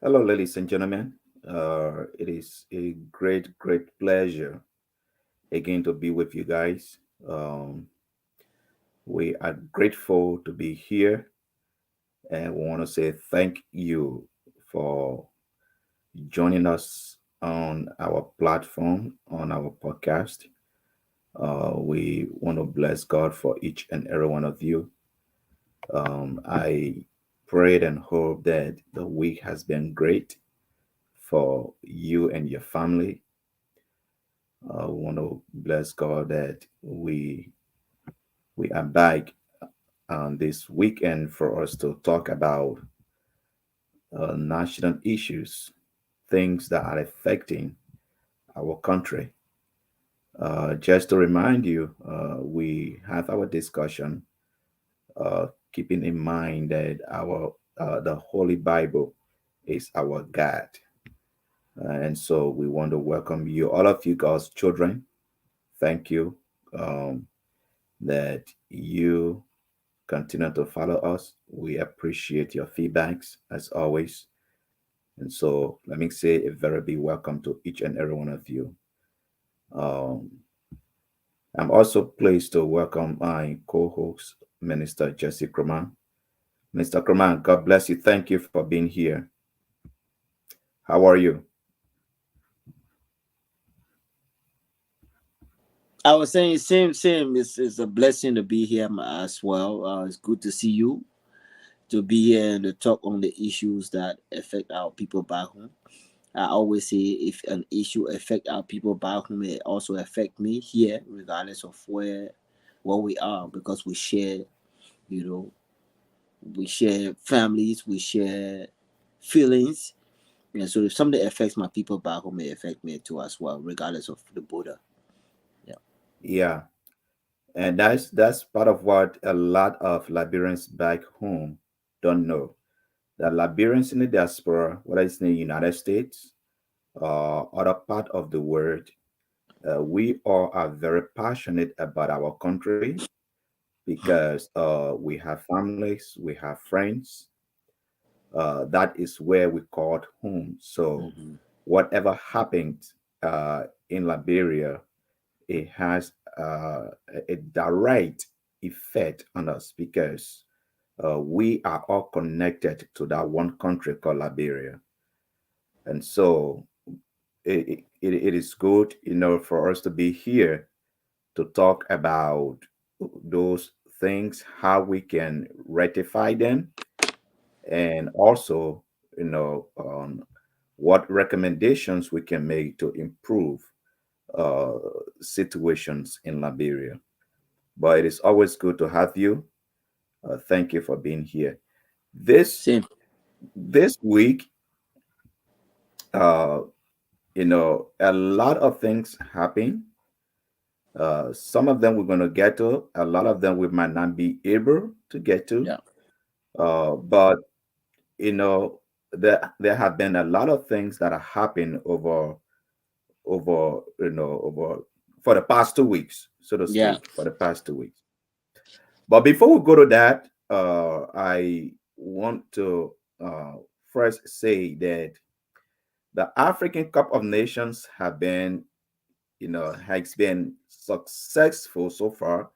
Hello, ladies and gentlemen. It is a great pleasure again to be with you guys. We are grateful to be here, and we want to say thank you for joining us on our platform, on our podcast. We want to bless God for each and every one of you. I prayed and hope that the week has been great for you and your family. We want to bless God that we are back on this weekend for us to talk about national issues, things that are affecting our country. Just to remind you, we have our discussion, keeping in mind that our the Holy Bible is our guide, and so we want to welcome you, all of you, God's children. Thank you. Um, that you continue to follow us. We appreciate your feedbacks as always. And so let me say a very big welcome to each and every one of you. Um, I'm also pleased to welcome my co-host, Minister Jesse Kraman. Mr. Kraman, God bless you. Thank you for being here. How are you? I was saying same. It's a blessing to be here as well. It's good to see you, to be here and to talk on the issues that affect our people back home. I always say if an issue affect our people back home, it also affect me here, regardless of where we are, because you know, we share families, we share feelings. And so if something affects my people back home, it affect me too as well, regardless of the border. Yeah. Yeah. And that's part of what a lot of Liberians back home don't know. The Liberians in the diaspora, whether it's in the United States or other part of the world, we all are very passionate about our country because we have families, we have friends. That is where we call home. So Hmm. whatever happened in Liberia, it has a direct effect on us because we are all connected to that one country called Liberia. And so it is good, for us to be here to talk about those things, how we can rectify them, and also, on what recommendations we can make to improve uh, situations in Liberia. But it is always good to have you. Thank you for being here. This Same. this week, uh, a lot of things happen. Some of them we're going to get to. A lot of them we might not be able to get to. Yeah. But there have been a lot of things that have happened over for the past 2 weeks, so to Yeah. speak, for the past 2 weeks. But before we go to that, I want to first say that the African Cup of Nations has been successful so far.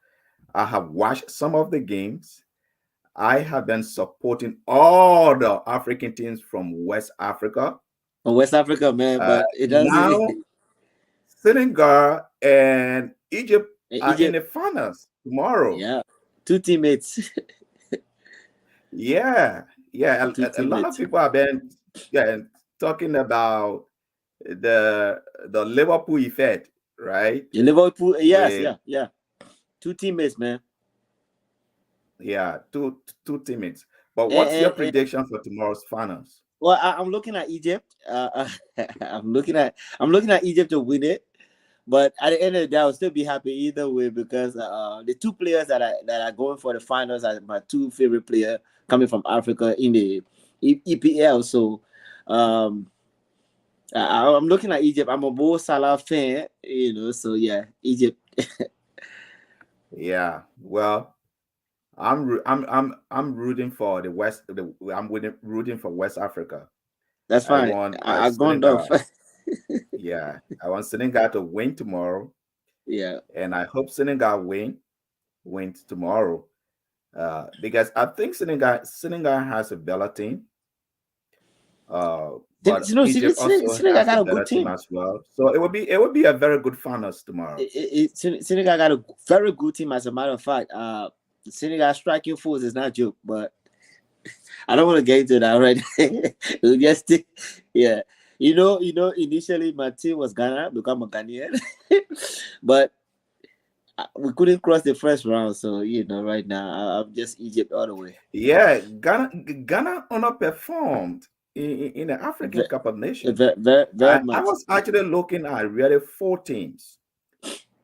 I have watched some of the games. I have been supporting all the African teams from West Africa. From West Africa, man, Uh, but it doesn't. Now, Senegal and Egypt are in Egypt, the finals tomorrow. yeah, two teammates, Yeah, yeah. two A lot of teammates. people have been, yeah, talking about the Liverpool effect, right? The Liverpool, yes, With yeah, yeah, two teammates, man. yeah, two teammates. But And, what's your and prediction for tomorrow's finals? well, I'm looking at Egypt. I'm looking at Egypt to win it. But at the end of the day, I'll still be happy either way because the two players that are going for the finals are my two favorite players coming from Africa in the EPL. So um, I'm looking at Egypt. I'm a Mo Salah fan, So yeah, Egypt. Yeah, well, I'm rooting for the West. I'm rooting for West Africa. That's I fine. want I gone off. Senegal. Yeah, I want Senegal to win tomorrow, Yeah. and I hope Senegal wins tomorrow. Because I think Senegal has a better team. But Egypt also Senegal has a got a good better team team. as well. So it would be a very good finals tomorrow. Senegal got a very good team. As a matter of fact, Senegal striking force is not joke, but I don't want to get into that right. We'll just yeah. Initially my team was Ghana because I'm a Ghanaian, but we couldn't cross the first round. So right now I'm just Egypt all the way. Yeah, Ghana underperformed in the African Very, Cup of Nations. very, very, very I much. was actually looking at really four teams,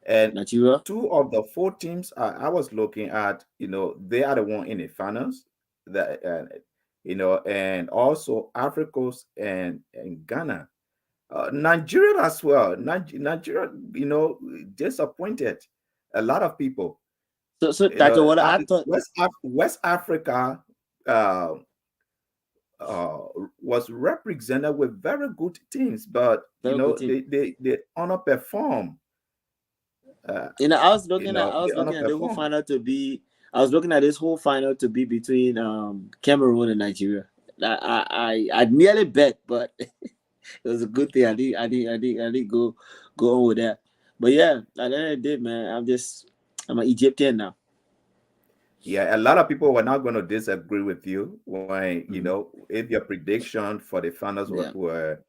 and Nigeria, two of the four teams I was looking at, they are the one in the finals. That and also Africa's and Ghana, Nigeria as well. Nigeria, disappointed a lot of people. so that's what I thought. West Africa uh, uh, was represented with very good teams, but Very good team. they underperform. Uh, I they was looking at the whole underperform. final to be. I was looking at this whole final to be between Cameroon and Nigeria. I nearly bet, but it was a good thing. I didn't go on with that. But yeah, at the end of the day, man, I'm an Egyptian now. Yeah, a lot of people were not going to disagree with you when Hmm. if your prediction for the finals Yeah, were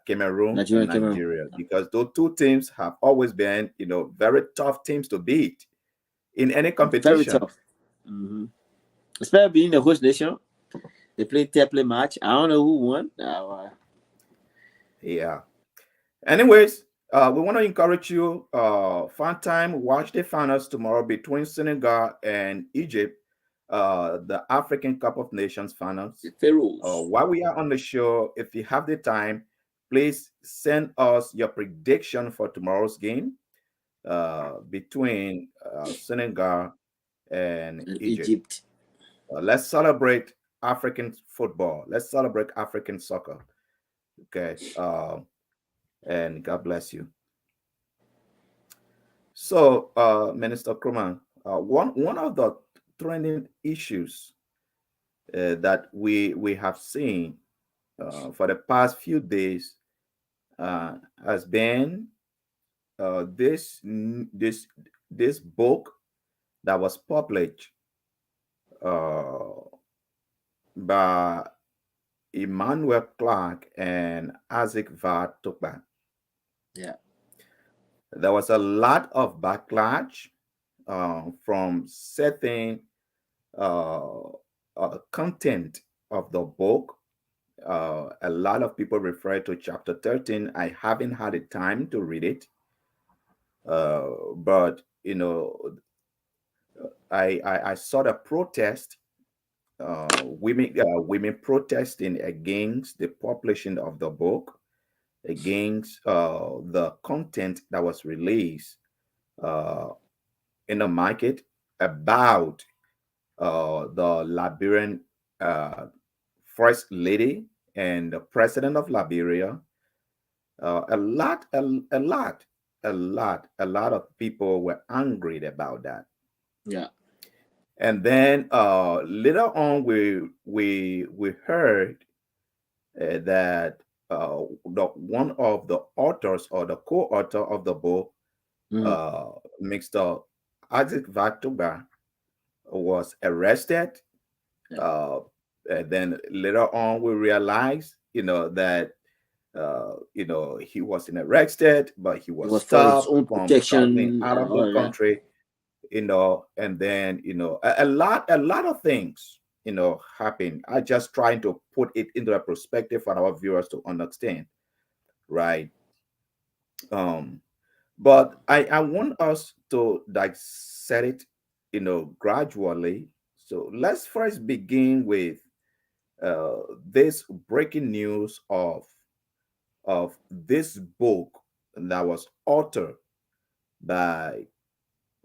Cameroon and Nigeria and Cameroon. Nigeria, because those two teams have always been very tough teams to beat in any Very competition. tough. Hmm. Especially being the host nation, they play match. I don't know who won. Yeah. Anyways, we want to encourage you. Fun time. Watch the finals tomorrow between Senegal and Egypt. The African Cup of Nations finals. The Pharaohs. While we are on the show, if you have the time, please send us your prediction for tomorrow's game between Senegal and And Egypt. Egypt. Let's celebrate African football. Let's celebrate African soccer. Okay. And God bless you. So, Minister Kruman, one of the trending issues that we have seen for the past few days has been this book that was published uh, by Emmanuel Clark and Isaac Var Tukba. Yeah. There was a lot of backlash from certain uh, content of the book. A lot of people refer to chapter 13. I haven't had the time to read it, but I saw the protest, women protesting against the publishing of the book, against the content that was released uh, in the market about the Liberian uh, first lady and the president of Liberia. A lot of people were angry about that. Yeah. And then later on, we heard that one of the authors or the co-author of the book, Mm. uh, Mr. Isaac Vatuga, was arrested. Yeah. Uh, and then later on, we realized, that he wasn't arrested, but he It was was for his stopped own from traveling protection out and of the all of that. country, and then a lot of things happen. I just trying to put it into a perspective for our viewers to understand, right? Um, but I want us to dissect it, gradually. So let's first begin with this breaking news of this book that was authored by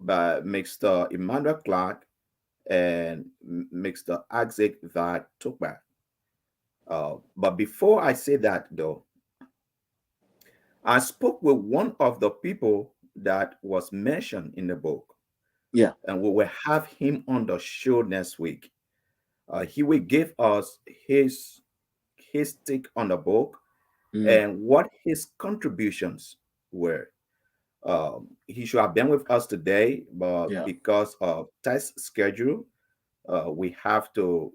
Mr. Emmanuel Clark and Mr. Isaac Tukba. But before I say that, though, I spoke with one of the people that was mentioned in the book, Yeah. and we will have him on the show next week. He will give us his his take on the book Mm. and what his contributions were. He should have been with us today, but Yeah. because of test schedule, we have to,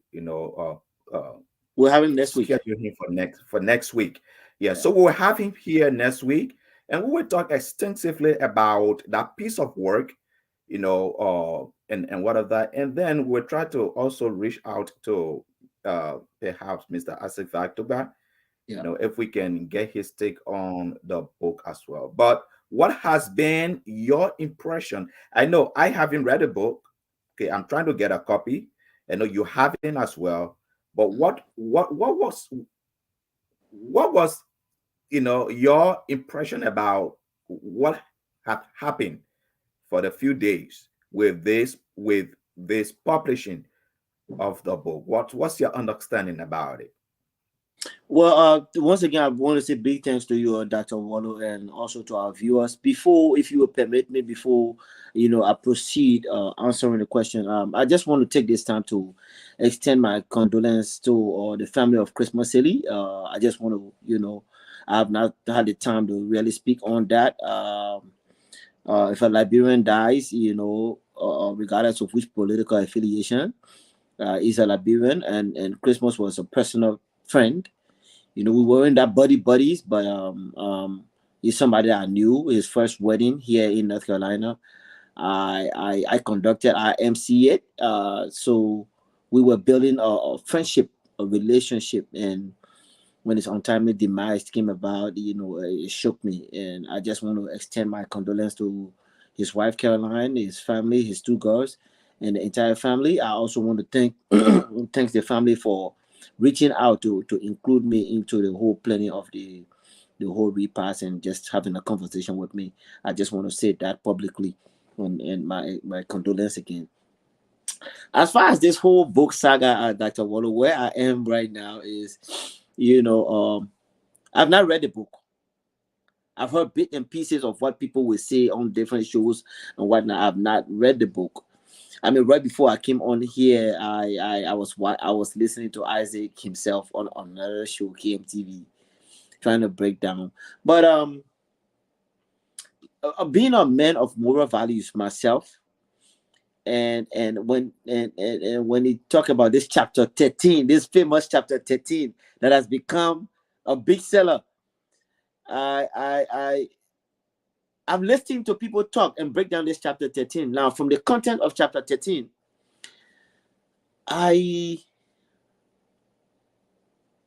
We're having next week. schedule him for next week. Yeah, Yeah. so we'll have him here next week, and we will talk extensively about that piece of work, and what of that, and then we'll try to also reach out to perhaps Mr. Asif Aktuba, Yeah. if we can get his take on the book as well. But what has been your impression? I know I haven't read the book. Okay, I'm trying to get a copy. I know you haven't as well. But Mm. what was your impression about what had happened for the few days with this publishing of the book? What's your understanding about it? Well, once again, I want to say big thanks to you, Dr. Wallo, and also to our viewers. Before, if you will permit me, before I proceed answering the question, I just want to take this time to extend my condolence to the family of Chris Maselli. I just want to, I have not had the time to really speak on that. If a Liberian dies, regardless of which political affiliation, is a Liberian, and Christmas was a personal friend. We weren't that buddies, but he's somebody I knew. His first wedding here in North Carolina, I conducted, I MC it. So we were building a friendship, a relationship, and when his untimely demise came about, it shook me, and I just want to extend my condolence to his wife Caroline, his family, his two girls, and the entire family. I also want to thanks the family for reaching out to include me into the whole planning of the whole repast and just having a conversation with me. I just want to say that publicly, and my condolence again. As far as this whole book saga, Dr. Wallo, where I am right now is, you know, I've not read the book. I've heard bits and pieces of what people will say on different shows and whatnot. I've not read the book. I mean, right before I came on here, I was listening to Isaac himself on another show, KMTV, trying to break down. But being a man of moral values myself, and when he talk about this chapter 13, this famous chapter 13 that has become a big seller, I I I I'm listening to people talk and break down this chapter 13. Now, from the content of chapter 13, I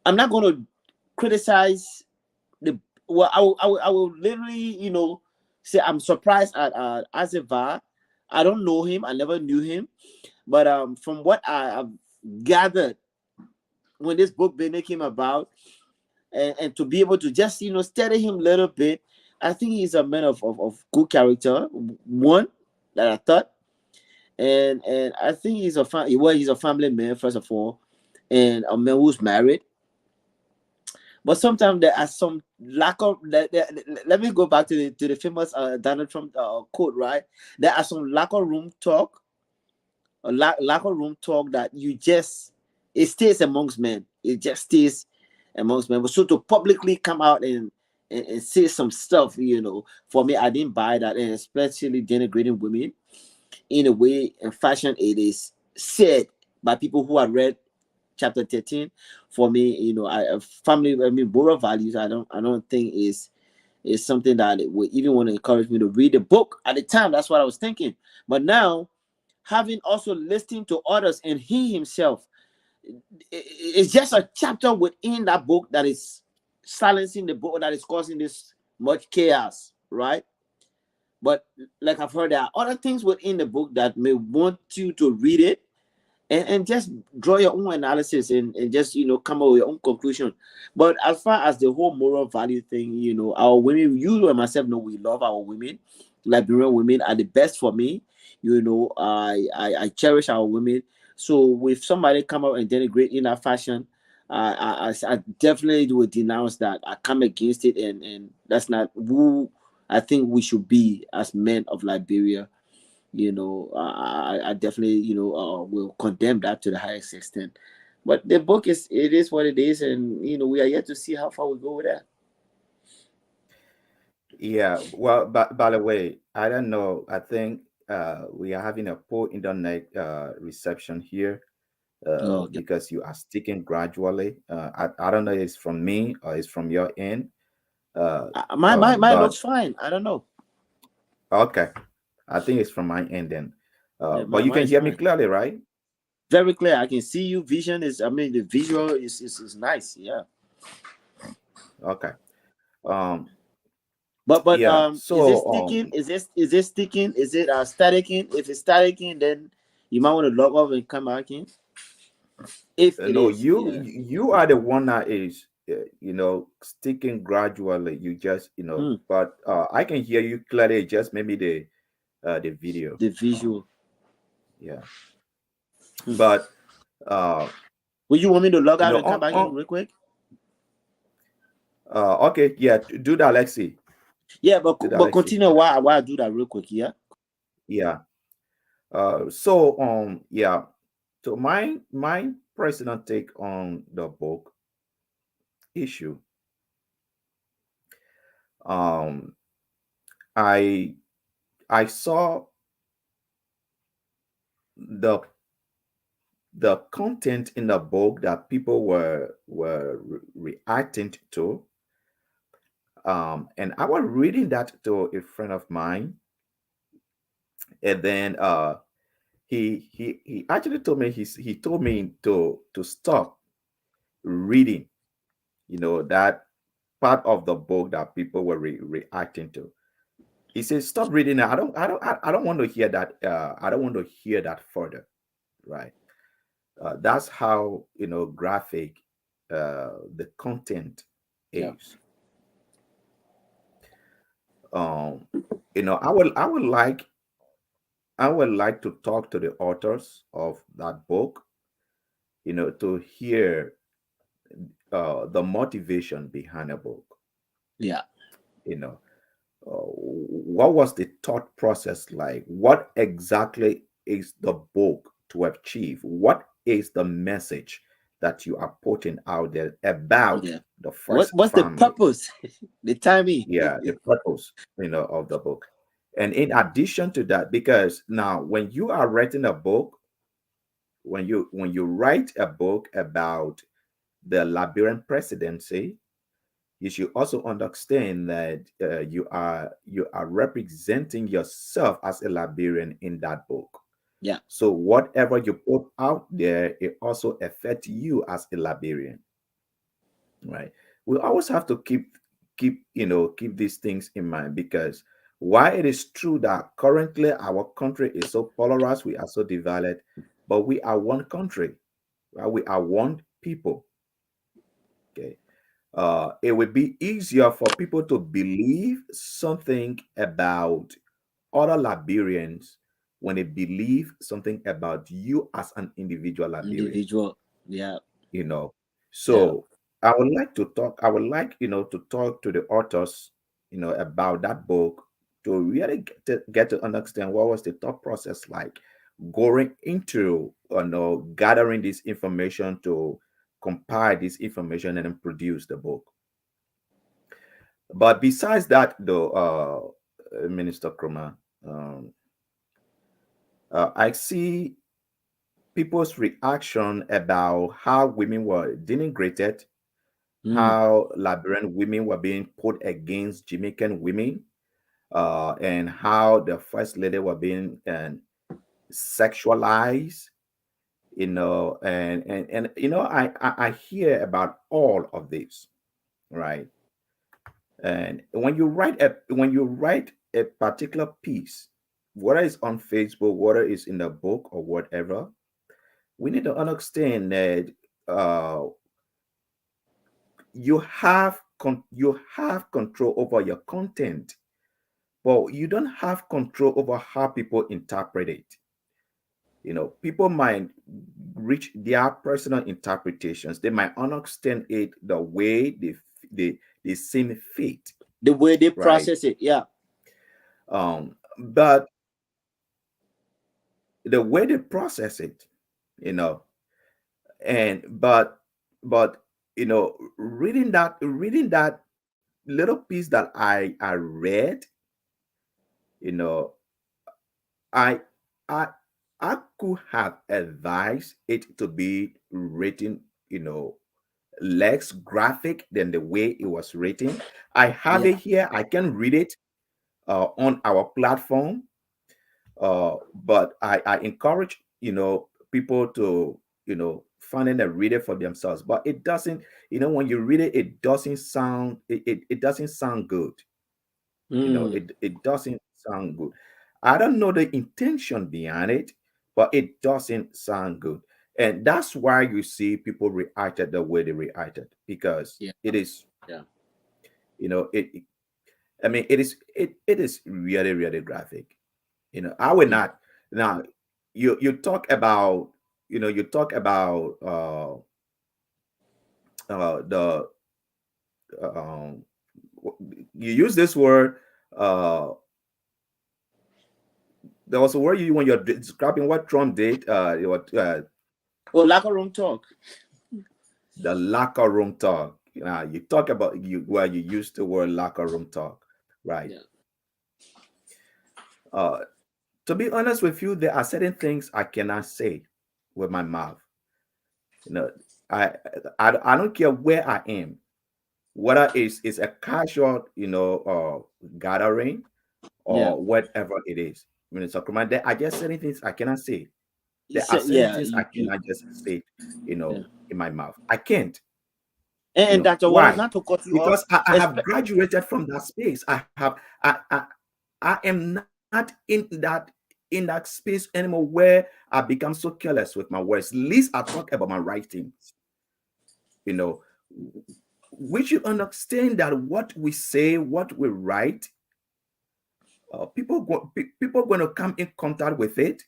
I'm not going to criticize the well. I will literally, say I'm surprised at Aziva. I don't know him. I never knew him, but from what I have gathered when this book Bene came about, and to be able to just study him a little bit, I think he's a man of good character. One that I thought, and I think he's a family man first of all, and a man who's married. But sometimes there are some lack of. Let me go back to the famous Donald Trump quote. Right, there are some locker room talk, locker room talk that you just it stays amongst men. It just stays amongst men. But so to publicly come out and say some stuff, for me, I didn't buy that, and especially denigrating women in a way and fashion it is said by people who have read chapter 13. For me, family, I mean, moral values, I don't think is something that it would even want to encourage me to read the book at the time. That's what I was thinking. But now, having also listened to others and he himself, it's just a chapter within that book that is silencing the book, that is causing this much chaos, right? But like I've heard, there are other things within the book that may want you to read it and just draw your own analysis and just come up with your own conclusion. But as far as the whole moral value thing, our women, you and myself know we love our women. Liberian women are the best for me. I cherish our women. So with somebody come out and denigrate in that fashion, I definitely would denounce that. I come against it, and that's not who I think we should be as men of Liberia. I definitely will condemn that to the highest extent. But the book is what it is, and we are yet to see how far we go with that. Yeah, well, but by the way, I don't know. I think we are having a poor internet reception here Oh, okay. because you are sticking gradually. I don't know if it's from me or it's from your end. Uh, My but looks fine. I don't know. okay, I think it's from my end then. Yeah, But you mine can is hear me fine. clearly, right? Very clear. I can see you. Vision is. I mean, the visual is nice. Yeah. Okay. Um, But yeah. is it So sticking? Is it sticking? Is it staticking? If it's staticking, then you might want to log off and come back in. If it no, is, you yeah. you are the one that is sticking gradually. You just Hmm. but I can hear you clearly. Just maybe the video. The visual. Yeah, Hmm. but uh, Would you want me to log out and come back in on real quick? okay, yeah, do that, Lexi. Yeah, but Do that, but Lexi. continue while I do that real quick. Yeah. Yeah. So yeah. So my personal take on the book issue. Um, I I saw the the content in the book that people were reacting to. And I was reading that to a friend of mine, and then he actually told me he told me to stop reading, that part of the book that people were reacting to. He says, "Stop reading it. I don't want to hear that. I don't want to hear that further." Right? That's how graphic the content Yeah. is. Um, I would like to talk to the authors of that book, to hear the motivation behind a book. Yeah. You know, what was the thought process like? What exactly is the book to achieve? What is the message that you are putting out there about Yeah. the What first what's the family? purpose? The timing. Yeah, the purpose, of the book. And in addition to that, because now when you are writing a book, when you write a book about the Liberian presidency, you should also understand that you are representing yourself as a Liberian in that book. Yeah. So whatever you put out there, it also affects you as a Liberian, right? We always have to keep these things in mind, because while it is true that currently our country is so polarized, we are so divided, but we are one country, right? We are one people. Okay. It would be easier for people to believe something about other Liberians when they believe something about you as an individual Liberian. Individual. Yeah. you know Yeah. so I would like to talk to the authors about that book, to really get to understand what was the thought process like, going into gathering this information to compile this information and then produce the book. But besides that, though, Minister Kruma, um, I see people's reaction about how women were denigrated, Mm. how Liberian women were being put against Jamaican women, and how the first lady were being sexualized, and I hear about all of this, right? And when you write a particular piece, whether it's on Facebook, whether it's in a book or whatever, we need to understand that uh, you have control over your content, but you don't have control over how people interpret it. People might reach their personal interpretations. They might understand it the way they seem fit, The way they right? process it, yeah. But the way they process it, you know, and but reading that little piece that I read, you know, I I I could have advised it to be written, less graphic than the way it was written. I have Yeah. it here. I can read it on our platform. But I encourage, people to, finding a reader for themselves. But it doesn't, when you read it, it doesn't sound good. Mm. It doesn't sound good. I don't know the intention behind it, but it doesn't sound good. And that's why you see people reacted the way they reacted, because Yeah. it is, Yeah. I mean, it is really, really graphic. I would Yeah. not. Now, you talk about, you talk about the um you use this word. uh there was a word you, when you're describing what Trump did, Oh, locker room talk. the locker room talk. You talk about, you use the word locker room talk, right? Yeah. uh to be honest with you, there are certain things I cannot say with my mouth. you know i I don't care where I am, whether it's a casual, gathering, Yeah. or whatever it is. When it's a command, there are just certain things I cannot say. You There are said, certain yeah, things I you cannot just say, yeah. in my mouth. I can't. And Dr. Wallace, Why? not to cut you off, Because I have espe- graduated from that space. I am not in that space anymore where I become so careless with my words. At least I talk about my writings. You know, we should understand that what we say, what we write, people going to come in contact with it,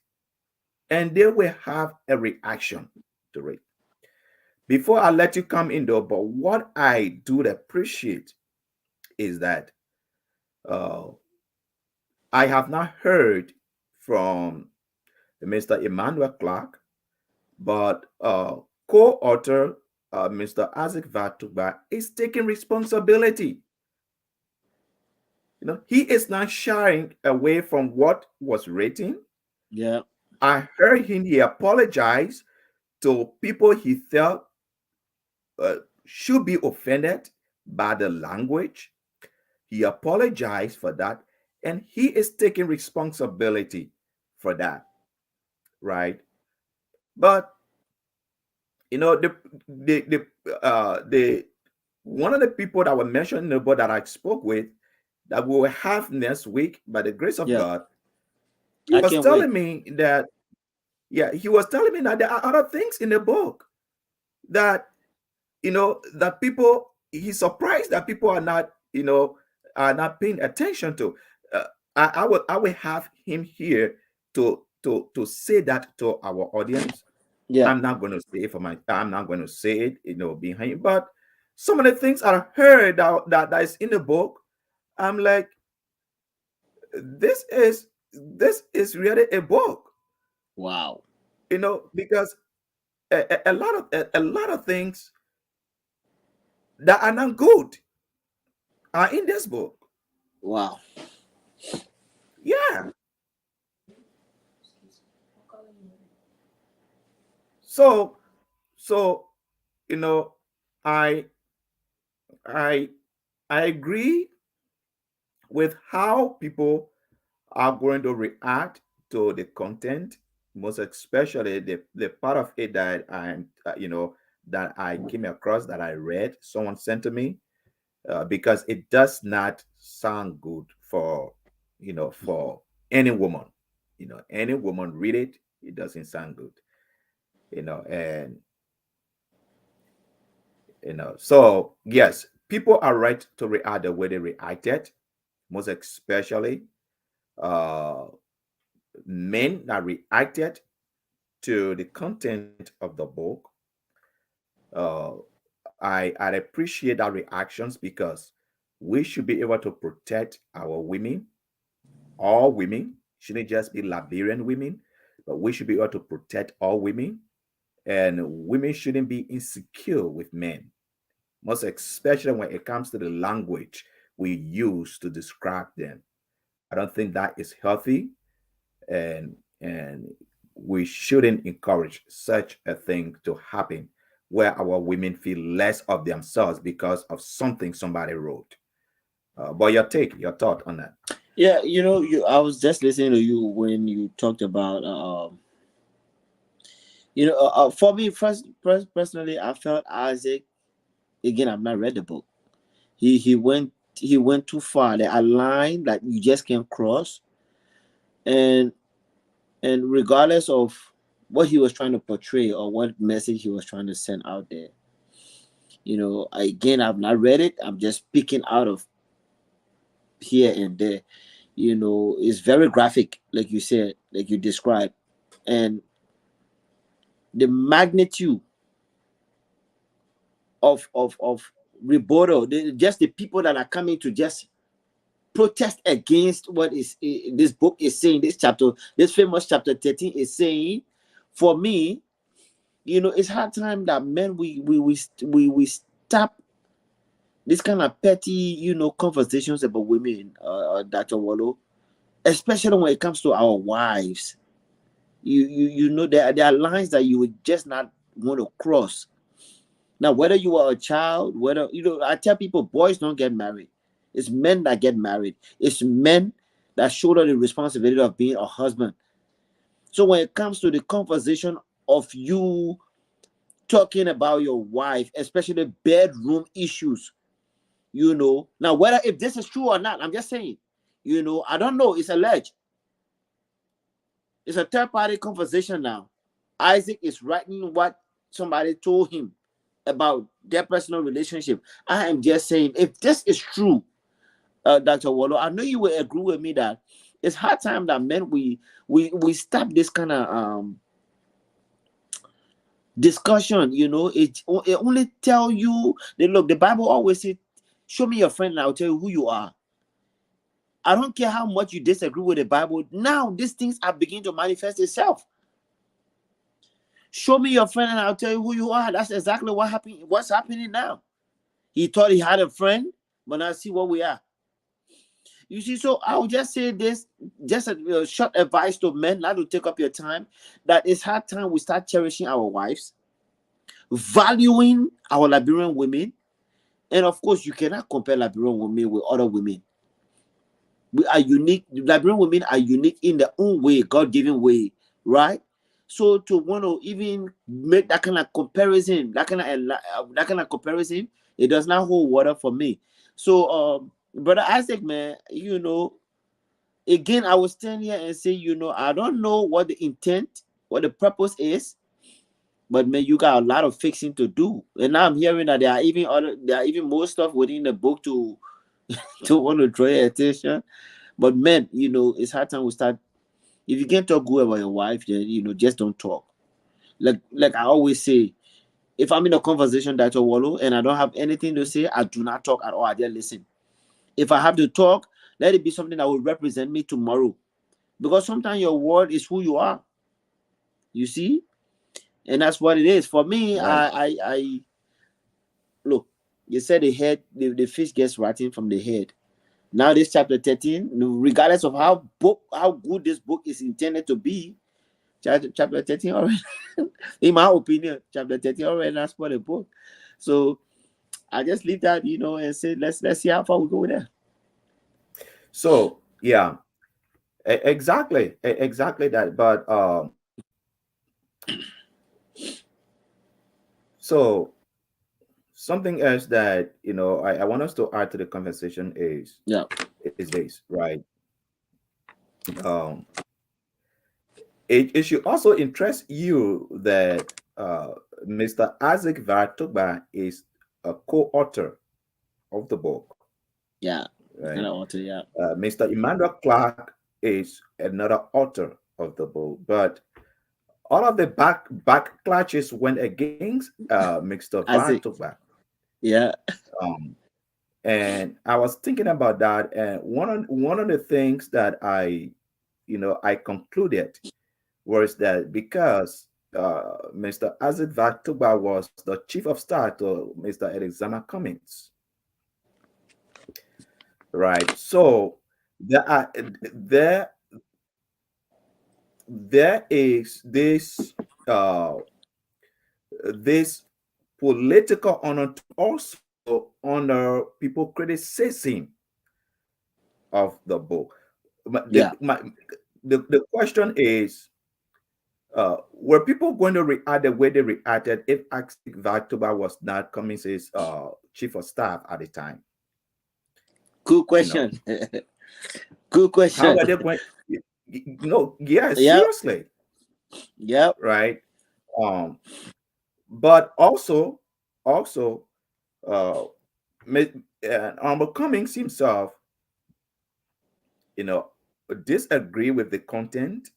and they will have a reaction to it. Before I let you come in though, but what I do appreciate is that uh, I have not heard from Mr. Emmanuel Clark, but co-author, Mr. Isaac Vatuba, is taking responsibility. He is not shying away from what was written. yeah. I heard him, he apologized to people he felt should be offended by the language. He apologized for that, and he is taking responsibility for that, right? But the one of the people that were mentioned in the book that I spoke with, that we will have next week by the grace of Yeah. God, he I was can't wait. telling me that, yeah, he was telling me that there are other things in the book that, that people, he's surprised that people are not paying attention to. uh, I will have him here to say that to our audience. Yeah. I'm not going to say it, behind, but some of the things I heard that is in the book, I'm like, this is really a book, Wow. because a lot of things that are not good are in this book. Wow. Yeah. So you know I I I agree with how people are going to react to the content, most especially the part of it that that I came across, that I read, someone sent to me, because it does not sound good for for any woman. Any woman read it, it doesn't sound good. And so yes, people are right to react the way they reacted, most especially uh men that reacted. to the content of the book, uh, I'd appreciate that reactions because we should be able to protect our women. All women shouldn't just be Liberian women, but we should be able to protect all women. And women shouldn't be insecure with men, most especially when it comes to the language we use to describe them. I don't think that is healthy, and we shouldn't encourage such a thing to happen where our women feel less of themselves because of something somebody wrote. But your thought on that. Yeah, I was just listening to you when you talked about, for me, personally, I felt Isaac. Again, I've not read the book. He went too far. There are lines that you just can't cross, and regardless of what he was trying to portray or what message he was trying to send out there, again, I've not read it. I'm just picking out of here and there. It's very graphic, like you said, like you described, and the magnitude of rebuttal, just the people that are coming to just protest against what this book is saying, this chapter, this famous chapter 13 is saying. For me, it's hard time that men we stop this kind of petty, conversations about women, Dr. Wallow, especially when it comes to our wives. There are lines that you would just not want to cross. Now, whether you are a child, whether I tell people, boys don't get married. It's men that get married. It's men that shoulder the responsibility of being a husband. So when it comes to the conversation of you talking about your wife, especially bedroom issues, now whether if this is true or not, I'm just saying, I don't know. It's alleged. It's a third party conversation now. Isaac is writing what somebody told him about their personal relationship. I am just saying, if this is true, Dr. Wallo, I know you will agree with me that it's hard time that men we stop this kind of discussion. It only tell you that, look, the Bible always says, show me your friend and I'll tell you who you are. I don't care how much you disagree with the Bible. Now these things are beginning to manifest itself. Show me your friend and I'll tell you who you are. That's exactly what's happening now. He thought he had a friend, but now see what we are. You see, so I'll just say this, just a short advice to men, not to take up your time, that it's hard time we start cherishing our wives, valuing our Liberian women, and of course, you cannot compare Liberian women with other women. We are unique. Liberian women are unique in their own way, God-given way, right? So to want to even make that kind of comparison, that kind of comparison, it does not hold water for me. So, brother Isaac, man, again, I will stand here and say, I don't know what the intent, what the purpose is, but man, you got a lot of fixing to do. And now I'm hearing that there are even more stuff within the book to want to draw your attention. But man, it's hard time we start. If you can't talk good about your wife, then just don't talk. Like I always say, if I'm in a conversation, Dr. Wallow, and I don't have anything to say, I do not talk at all. I just listen. If I have to talk, let it be something that will represent me tomorrow. Because sometimes your word is who you are. You see? And that's what it is. For me, Right. I look, you said the fish gets rotten from the head. Now this chapter 13, regardless of how good this book is intended to be, chapter 13 already, in my opinion, chapter 13 already not spoiled the book. So I just leave that, and say let's see how far we go with that. So yeah, exactly that. But so something else that I want us to add to the conversation Yeah, is this, right? Um, it should also interest you that Mr. Isaac Vartuba is a co-author of the book, yeah, right? kind of alter, yeah, Mr. Emmanuel Clark is another author of the book, but all of the backclashes went against Mr. As it, Vartogba. yeah, Um, and I was thinking about that, and one of the things that I concluded was that because Mr. Azid Vartogba was the chief of staff to Mr. Alexander Cummings, right? So there are there there is this political honor to also honor people criticism of the book. But yeah. the question is, were people going to react the way they reacted if Axel Vactoba was not Cummings' chief of staff at the time? Good You know, question. Good how question. were they going? No, yeah, Yep, seriously, yep. right? Um, but also, uh, Cummings himself, you know, disagree with the content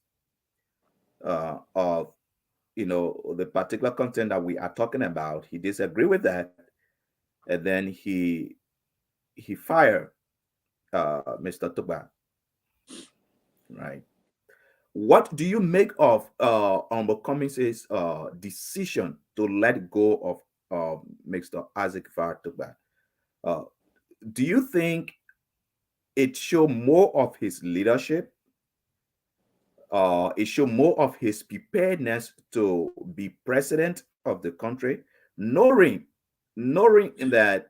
of the particular content that we are talking about. He disagree with that, and then he fired Mr. Tuba. Right. What do you make of Cummings' decision to let go of Mr. Isaac Tuba? Uh, do you think it show more of his leadership? It show more of his preparedness to be president of the country, knowing in that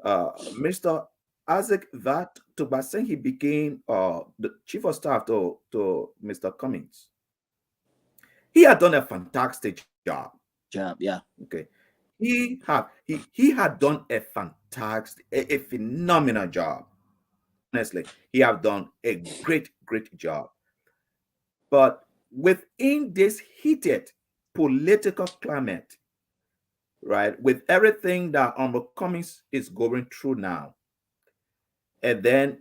Mr. Isaac Tubasen, he became the chief of staff to Mr. Cummings. He had done a fantastic job. Job, yeah. Okay, he had done a fantastic, a phenomenal job. Honestly, he have done a great job. But within this heated political climate, right, with everything that Cummings is going through now, and then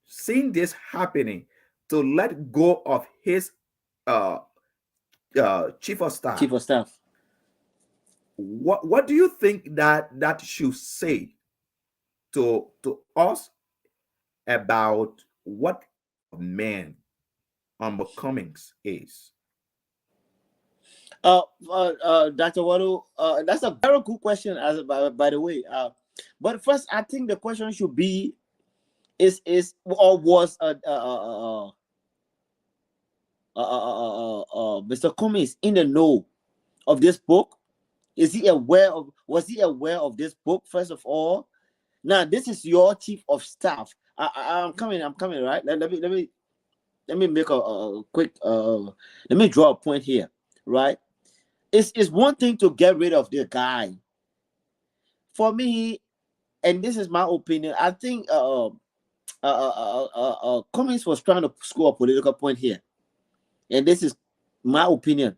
seeing this happening, to let go of his uh, chief of Chief staff, of staff. what do you think that should say to us about what kind of man Cummings is? Dr. Waddle, that's a very good question. As by the way, but first, I think the question should be: is or was Mr. Cummings in the know of this book? Is he aware of? Was he aware of this book first of all? Now, this is your chief of staff. I'm coming. I'm coming. Right. Let me make a quick. Let me draw a point here. Right. It's one thing to get rid of the guy. For me, and this is my opinion, I think Cummings was trying to score a political point here, and this is my opinion.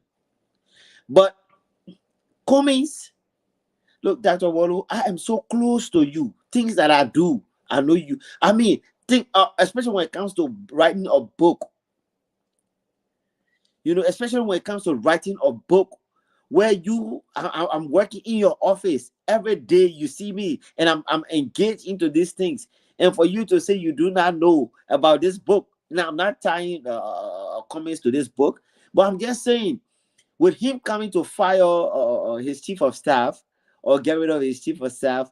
But Cummings, look, Dr. Wallo, I am so close to you. Things that I do, I know you. I mean, think especially when it comes to writing a book. Especially when it comes to writing a book, where I'm working in your office every day. You see me, and I'm engaged into these things. And for you to say you do not know about this book, now I'm not tying comments to this book, but I'm just saying, with him coming to fire his chief of staff or get rid of his chief of staff,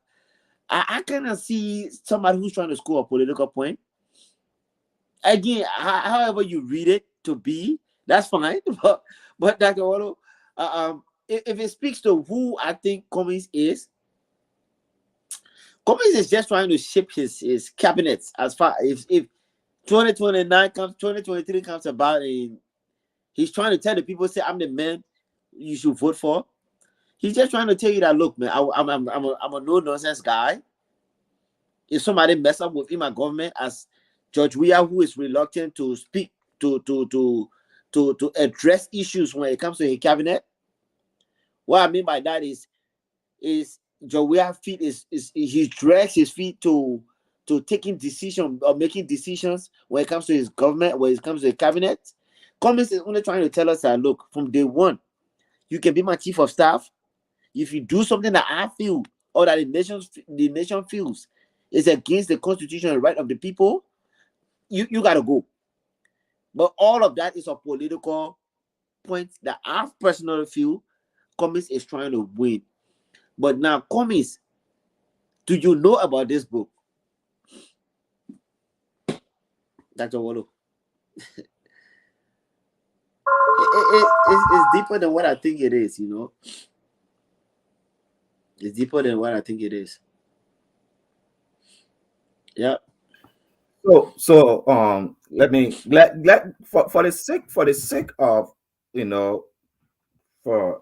I kind of see somebody who's trying to score a political point. Again, however you read it to be, that's fine. But Dr. Wallo, if it speaks to who I think Cummings is just trying to shape his cabinets as far if 2029 comes, 2023 comes about, and he's trying to tell the people, say, I'm the man you should vote for. He's just trying to tell you that, look, man, I'm a no nonsense guy. If somebody mess up within my government, as George Weah, who is reluctant to speak to address issues when it comes to his cabinet, what I mean by that is George Weah feet is he drags his feet to taking decision or making decisions when it comes to his government, when it comes to the cabinet. Cummings is only trying to tell us that look, from day one, you can be my chief of staff. If you do something that I feel or that the nation feels is against the constitution and right of the people, you gotta go. But all of that is a political point that I personally feel Cummings is trying to win. But now, Cummings, do you know about this book, Dr. Wallo? It's deeper than what I think it is, you know? It's deeper than what I think it is. Yeah, Let me let for the sake of, you know for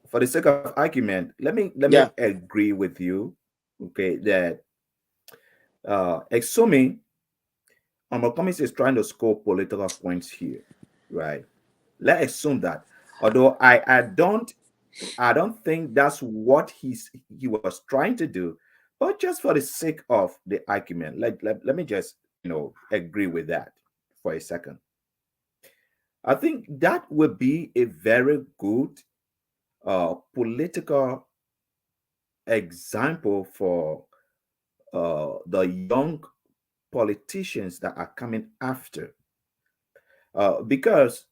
for the sake of argument, let me yeah, agree with you, okay, that assuming Cummings is trying to score political points here, right? Let's assume that. Although I don't think that's what he was trying to do, but just for the sake of the argument, let me just agree with that for a second. I think that would be a very good political example for the young politicians that are coming after, because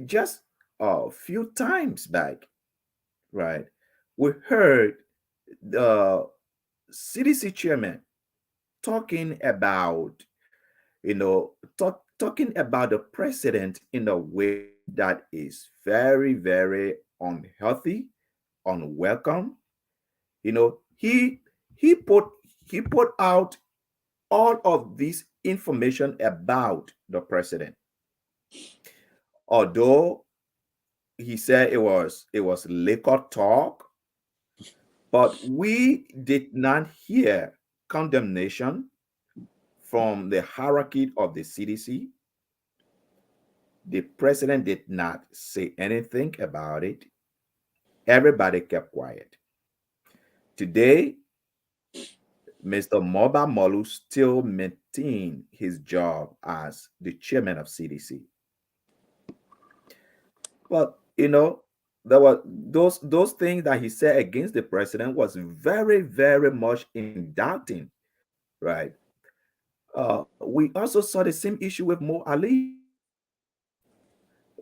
just a few times back, right, we heard the CDC chairman talking about, talking about the president in a way that is very, very unhealthy, unwelcome. He put out all of this information about the president, although he said it was liquor talk, but we did not hear condemnation from the hierarchy of the CDC. The president did not say anything about it. Everybody kept quiet. Today, Mr. Moba Molu still maintained his job as the chairman of CDC. But there were those things that he said against the president was very, very much indicting, right? We also saw the same issue with Mo Ali,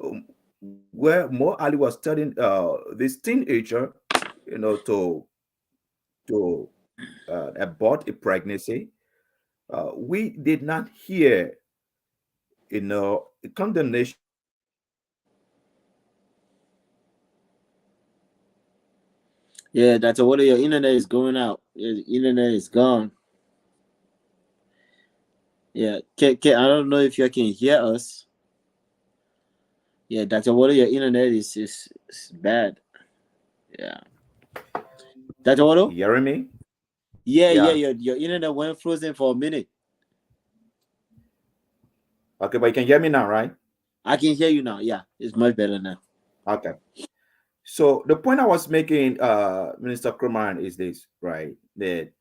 um, where Mo Ali was telling this teenager, to abort a pregnancy. We did not hear, condemnation yeah. Dr. Wallo, your internet is going out. Your internet is gone. Yeah, I don't know if you can hear us. Yeah, Dr. Wallo, your internet is bad. Yeah, Dr. Wallo. hearing me. Yeah, yeah, Yeah. your internet went frozen for a minute. Okay, but you can hear me now, right? I can hear you now. Yeah, it's much better now. Okay. So the point I was making, Minister Kurman, is this, right? That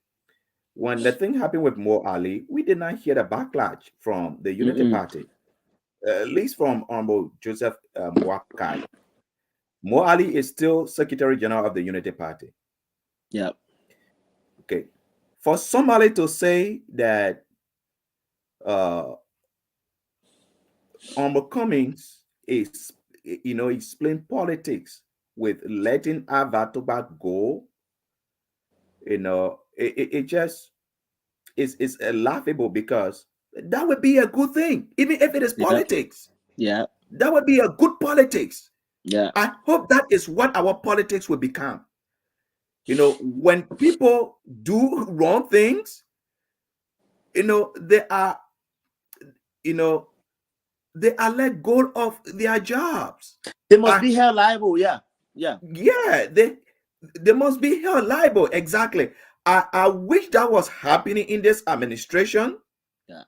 when the thing happened with Mo Ali, we did not hear the backlash from the Unity Mm-mm. Party, at least from Honorable Joseph Wakai. Mo Ali is still Secretary General of the Unity Party. Yeah, Okay. For somebody to say that uh, Honorable Cummings is playing politics with letting Ava go, it just is laughable, because that would be a good thing, even if it is yeah, politics. yeah, That would be a good politics. yeah. I hope that is what our politics will become. When people do wrong things, they are, you know, they are let go of their jobs. They must I, be held liable. Yeah, yeah, yeah, they must be held liable. Exactly. I wish that was happening in this administration. yeah,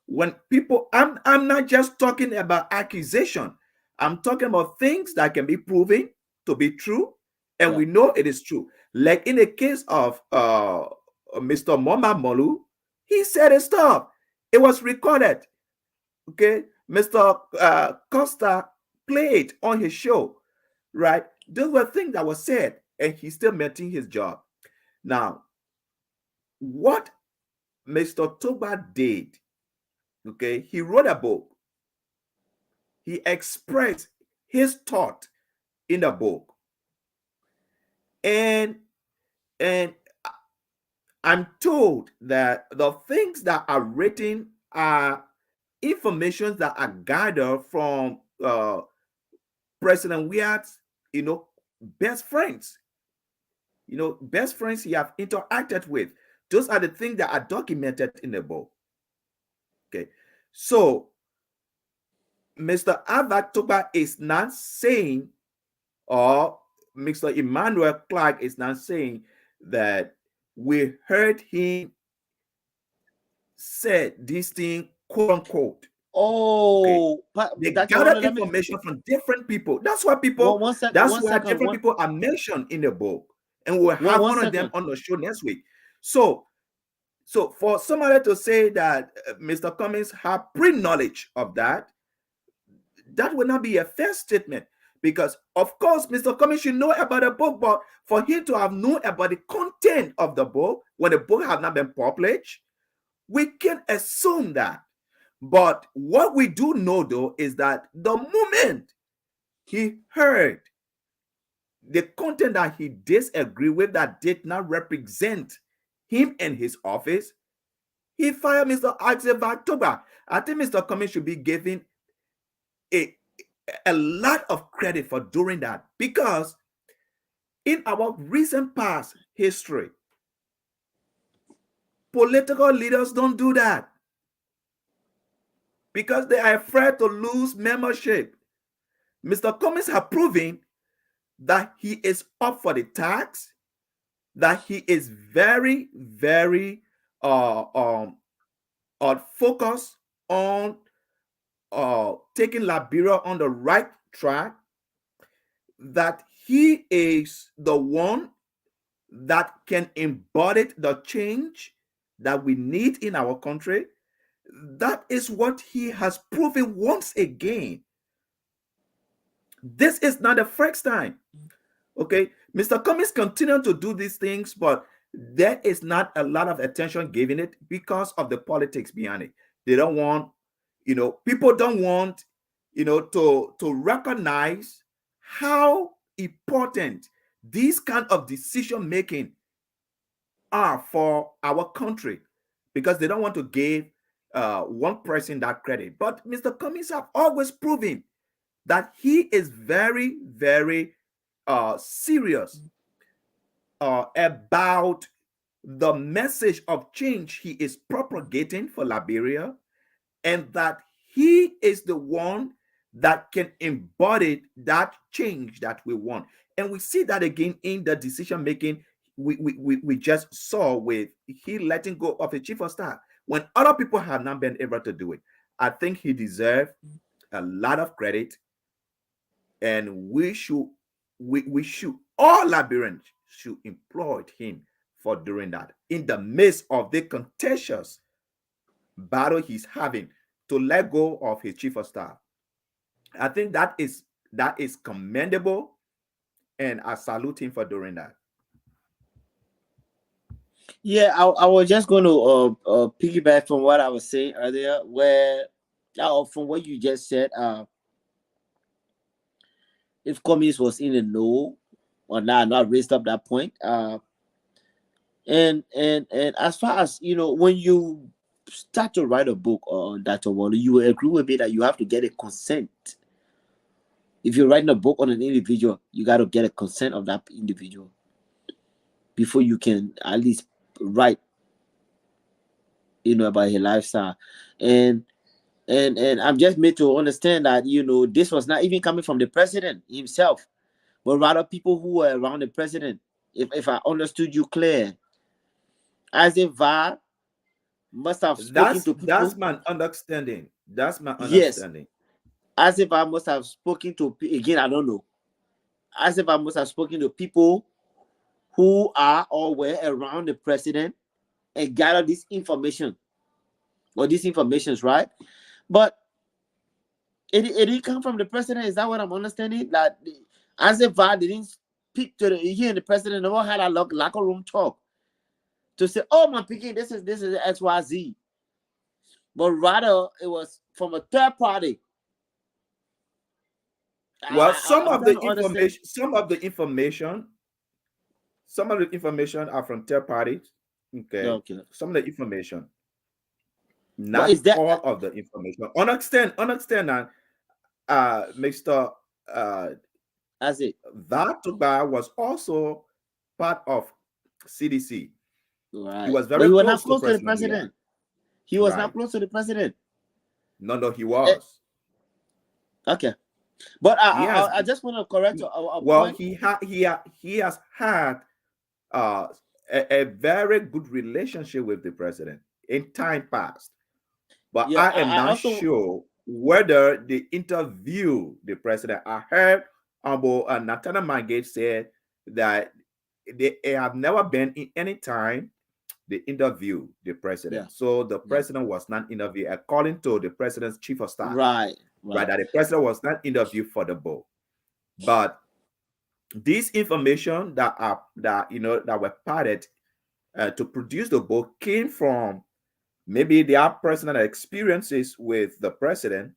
When people, I'm not just talking about accusation. I'm talking about things that can be proven to be true, and yeah, we know it is true. Like in the case of Mr. Moma Molu, he said his stuff. It was recorded. okay, Mr. Costa played on his show, right? Those were things that were said, and he still maintained his job. Now, what Mr. Toba did, okay, he wrote a book. He expressed his thought in the book, and and I'm told that the things that are written are information that are gathered from President Weir's, best friends, best friends he have interacted with. Those are the things that are documented in the book. Okay, so Mr. Avatoba is not saying, or Mr. Emmanuel Clark is not saying that we heard him said this thing, quote unquote. Okay. Oh, They Dr. gathered Wanda, let me information from different people. That's why one second, different people are mentioned in the book. And we'll have one one of them second. on the show next week. So for somebody to say that Mr. Cummings have pre-knowledge of that, that would not be a fair statement. Because of course, Mr. Cummings should know about the book, but for him to have known about the content of the book when the book has not been published, we can assume that. But what we do know, though, is that the moment he heard the content that he disagreed with, that did not represent him and his office, he fired Mr. Axel October. I think Mr. Cummings should be given a, a lot of credit for doing that, because in our recent past history, political leaders don't do that because they are afraid to lose membership. Mr. Cummings has proven that he is up for the tax, that he is very, very focused on taking Liberia on the right track, that he is the one that can embody the change that we need in our country. That is what he has proven once again. This is not the first time. Okay, Mr. Cummings continued to do these things, but there is not a lot of attention given it because of the politics behind it. They don't want, people don't want, to recognize how important these kind of decision making are for our country, because they don't want to give one person that credit. But Mr. Cummings have always proven that he is very, very serious about the message of change he is propagating for Liberia, and that he is the one that can embody that change that we want. And we see that again in the decision making we just saw with he letting go of the chief of staff when other people have not been able to do it. I think he deserves a lot of credit, and we should all Liberians should employ him for doing that in the midst of the contentious battle he's having to let go of his chief of staff. I think that is commendable, and I salute him for doing that. Yeah, I was just going to piggyback from what I was saying earlier, where from what you just said, if Cummings was in the know or not raised up that point, and as far as when you start to write a book on that, you will agree with me that you have to get a consent. If you're writing a book on an individual, you got to get a consent of that individual before you can at least write, about his lifestyle. And I'm just made to understand that this was not even coming from the president himself, but rather people who were around the president. If I understood you clear, as if VAR must have spoken to That's people. my understanding. That's my Yes, understanding. as if I must have spoken to, again, I don't know. As if I must have spoken to people who are or were around the president and gather this information or these informations, right? But It didn't come from the president. Is that what I'm understanding? That as if I didn't speak to the he and the president never had a locker room talk to say, "Oh my picking, this is XYZ," but rather it was from a third party. Well, I'm trying to understand. some of the information are from third parties. Okay, Okay, some of the information, but not is that all of the information. Understand that, Mr. Uh, as it that Toba was also part of CDC. He right? was But very he was not close to close to the President Leon, president. He was not right? close to the president. No, no, he Eh, was. okay, but He has. I just want to correct a Well, point. he has had uh, a very good relationship with the president in time past, but Yeah, I am I not also sure whether they interview the president. I heard Nathaniel Mangate said that they have never been in any time they interview the yeah president. So the yeah president was not interviewed according to the president's chief of staff, right right? right. That the president was not interviewed for the book. But this information that were parted to produce the book came from maybe their personal experiences with the president,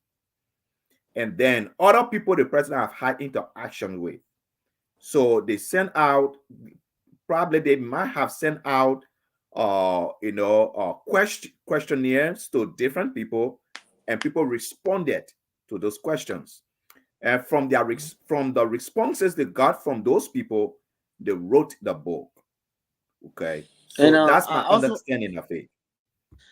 and then other people the president have had interaction with. So they sent out, probably they might have sent out questionnaires to different people, and people responded to those questions. And from the responses they got from those people, they wrote the book. Okay, And so that's I my also understanding of it.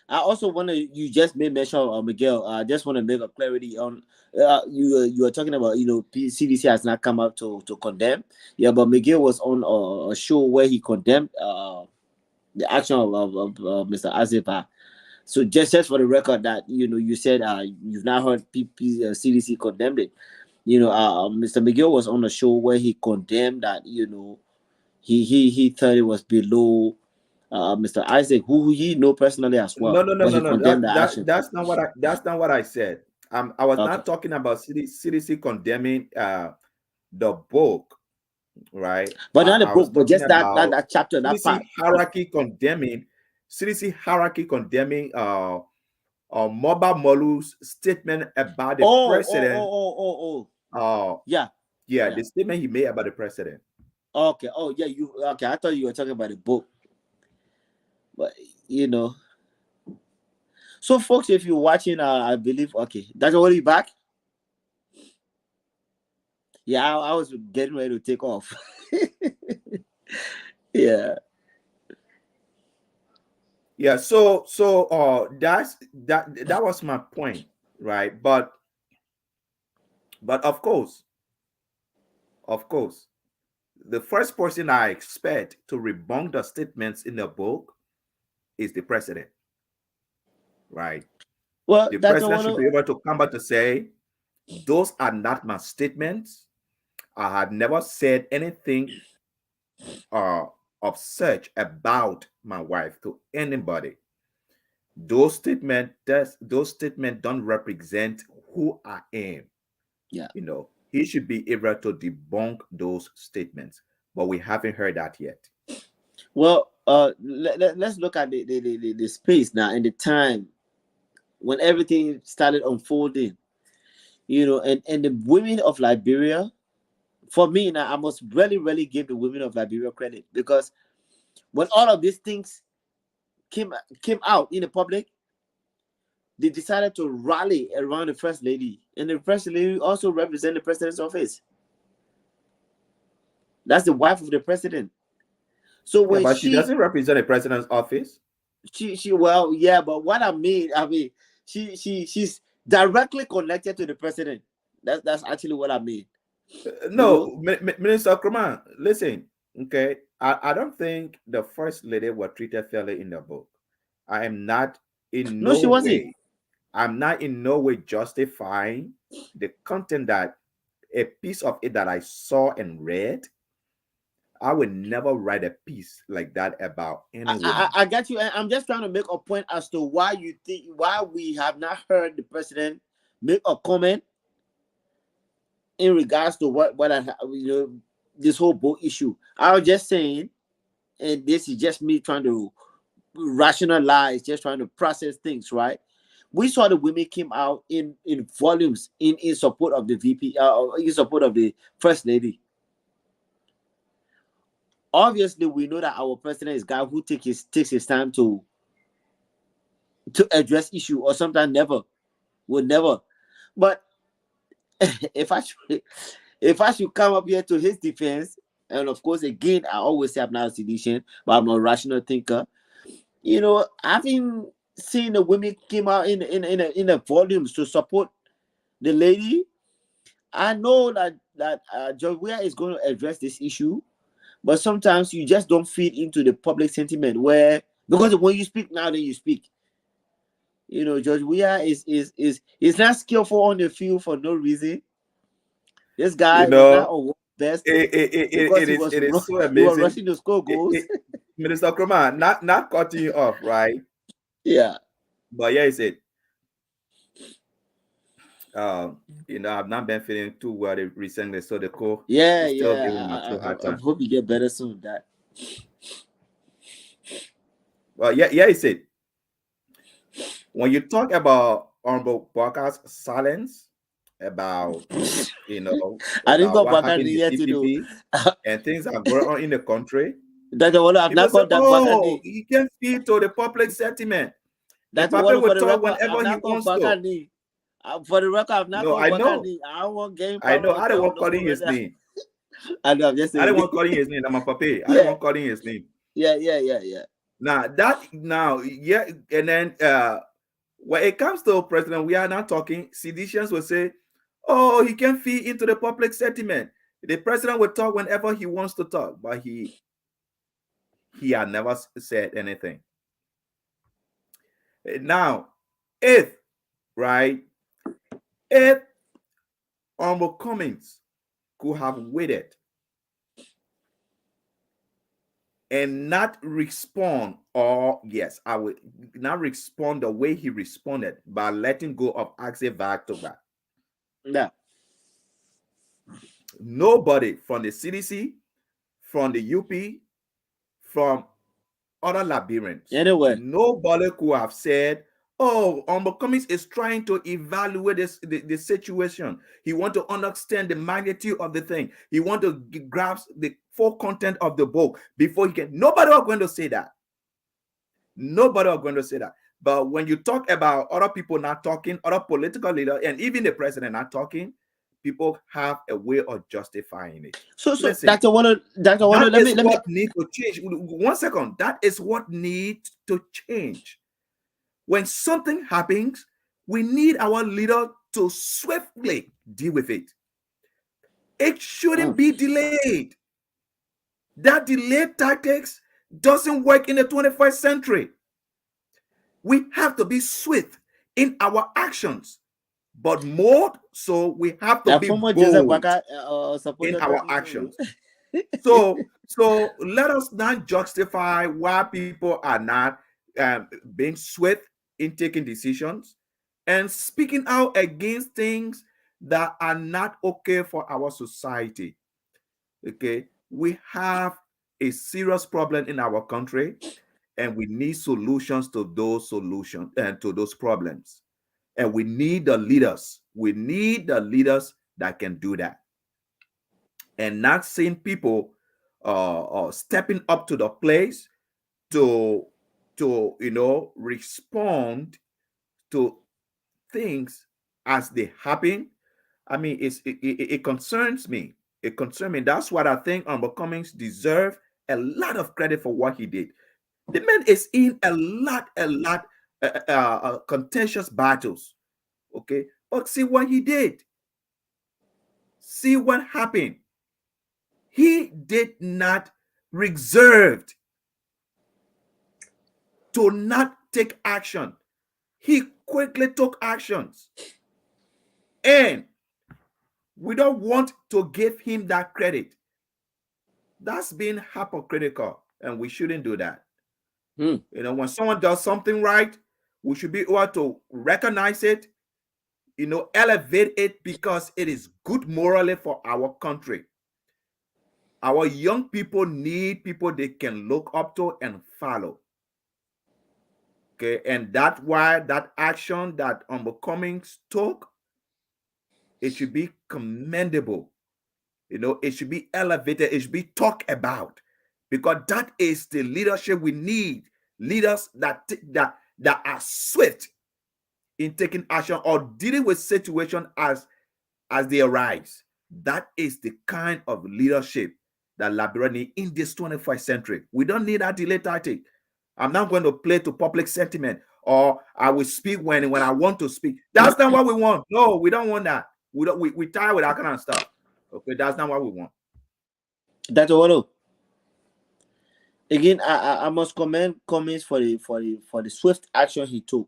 want to. You just made mention of Miguel. I just want to make a clarity on. You are talking about CDC has not come out to condemn. Yeah, but Miguel was on a show where he condemned the action of Mr. Azifa. So just for the record, that you said you've not heard CDC condemned it. Mr. Miguel was on a show where he condemned that. He thought it was below Mr. Isaac, who he know personally as No, well, no, no, but no, he no. condemned the action. That's not what I said. I was Okay, not talking about CDC condemning the book, right? but not the I was book, but talking just about that chapter, that CDC part. hierarchy condemning Mobile Molu's statement about the president. Oh. Uh, Yeah, yeah, yeah. the statement he made about the president. Okay. Oh, yeah. You okay? I thought you were talking about the book, but you know. So, folks, if you're watching, I believe. Okay, that's already back. Yeah, I was getting ready to take off. Yeah. Yeah, so that was my point, right? But of course, the first person I expect to rebunk the statements in the book is the president, right? Well, The that's president one should of. be able to come back to say, those are not my statements. I have never said anything uh, of such about my wife to anybody. Those statements don't represent who I am. Yeah. He should be able to debunk those statements, but we haven't heard that yet. Well, let's look at the space now and the time when everything started unfolding. And the women of Liberia, for me now, I must really give the women of Liberia credit, because when all of these things came came out in the public, they decided to rally around the first lady, and the first lady also represent the president's office. That's the wife of the president. So Yeah, when but she doesn't represent the president's office. she well, yeah, but what I mean, she's directly connected to the president. That's actually what I mean. You know, No, Minister Kraman, listen, okay. I don't think the first lady was treated fairly in the book. I am not in no, no she wasn't. way, I'm not in no way justifying the content that a piece of it that I saw and read. I would never write a piece like that about any woman. I got you. I'm just trying to make a point as to why you think why we have not heard the president make a comment in regards to what this whole boat issue. I was just saying, and this is just me trying to rationalize, just trying to process things, right? We saw the women came out in volumes in support of the VP, in support of the first lady. Obviously, we know that our president is a guy who takes his time to address issue, or sometimes never would never. But if I should if I should come up here to his defense, and of course, again, I always say I'm not a sedition, but I'm a rational thinker. Having seen the women came out in the volumes to support the lady, I know that Georgia is going to address this issue, but sometimes you just don't feed into the public sentiment where, because when you speak now, then you speak. George Weah is not skillful on the field for no reason. This You guy is not know, a world best it because is it is so he was amazing. rushing to score goals. Minister Kroma, not cutting you off, right? Yeah, But yeah, he said, I've not been feeling too well recently, so the co yeah, is still yeah. giving my too hard I time. hope you get better soon. That Well, yeah, he said, when you talk about Honorable Parker's silence about, I didn't about go what back happened on in the the yet to do. PPP and things that are going on in the country, That's the one I've people not say, called that back on oh, the. he can feed to the public sentiment. The That's the Papa one will for the talk record. I've whenever he not called wants back to. on the. For the record, I've not No, called I back on know. the. I don't want game I know. problem I with don't the want Honorable calling his president. name. I know. I'm just I don't saying. want calling his name. I'm a papa. I don't Yeah, want calling his name. yeah. Yeah, and then when it comes to president, we are not talking. Seditious will say, "Oh, he can feed into the public sentiment." The president will talk whenever he wants to talk, but he had never said anything. Now, if right, if Honorable Cummings could have waited and not respond, or yes, I would not respond the way he responded by letting go of Axel back to back. yeah. Nobody from the CDC, from the UP, from other Liberians, Anyway, nobody could have said, "Oh, Honorable Cummings is trying to evaluate the situation. He want to understand the magnitude of the thing. He want to grasp the full content of the book before he can." Nobody are going to say that. Nobody are going to say that. But when you talk about other people not talking, other political leaders, and even the president not talking, people have a way of justifying it. so Listen, Dr. Wonder, that let is me let me. what needs to change. 1 second. That is what needs to change. When something happens, we need our leader to swiftly deal with it. It shouldn't be delayed. That delayed tactics doesn't work in the 21st century. We have to be swift in our actions, but more so, we have to That be former Joseph bold Baka in supported our that move. actions. So let us not justify why people are not being swift in taking decisions and speaking out against things that are not okay for our society. Okay, we have a serious problem in our country, and we need solutions to those solutions and to those problems. And we need the leaders. We need the leaders that can do that, and not seeing people stepping up to the place to respond to things as they happen. I mean, it concerns me. It concerns me. That's what I think Humble Cummings deserve a lot of credit for what he did. The man is in a lot contentious battles. Okay, but see what he did. See what happened. He did not reserved to not take action. He quickly took actions. And we don't want to give him that credit. That's being hypocritical, and we shouldn't do that. When someone does something right, we should be able to recognize it, elevate it because it is good morally for our country. Our young people need people they can look up to and follow. Okay, and that's why that action that Cummings took, it should be commendable. It should be elevated. It should be talked about because that is the leadership we need. Leaders that are swift in taking action or dealing with situation as they arise. That is the kind of leadership that Liberia need in this 21st century. We don't need that delay tactic. I'm not going to play to public sentiment or I will speak when I want to speak. That's not what we want. No, we don't want that. We tired with that kind of stuff. Okay, that's not what we want. That's all. Again, I must commend Cummings for the swift action he took.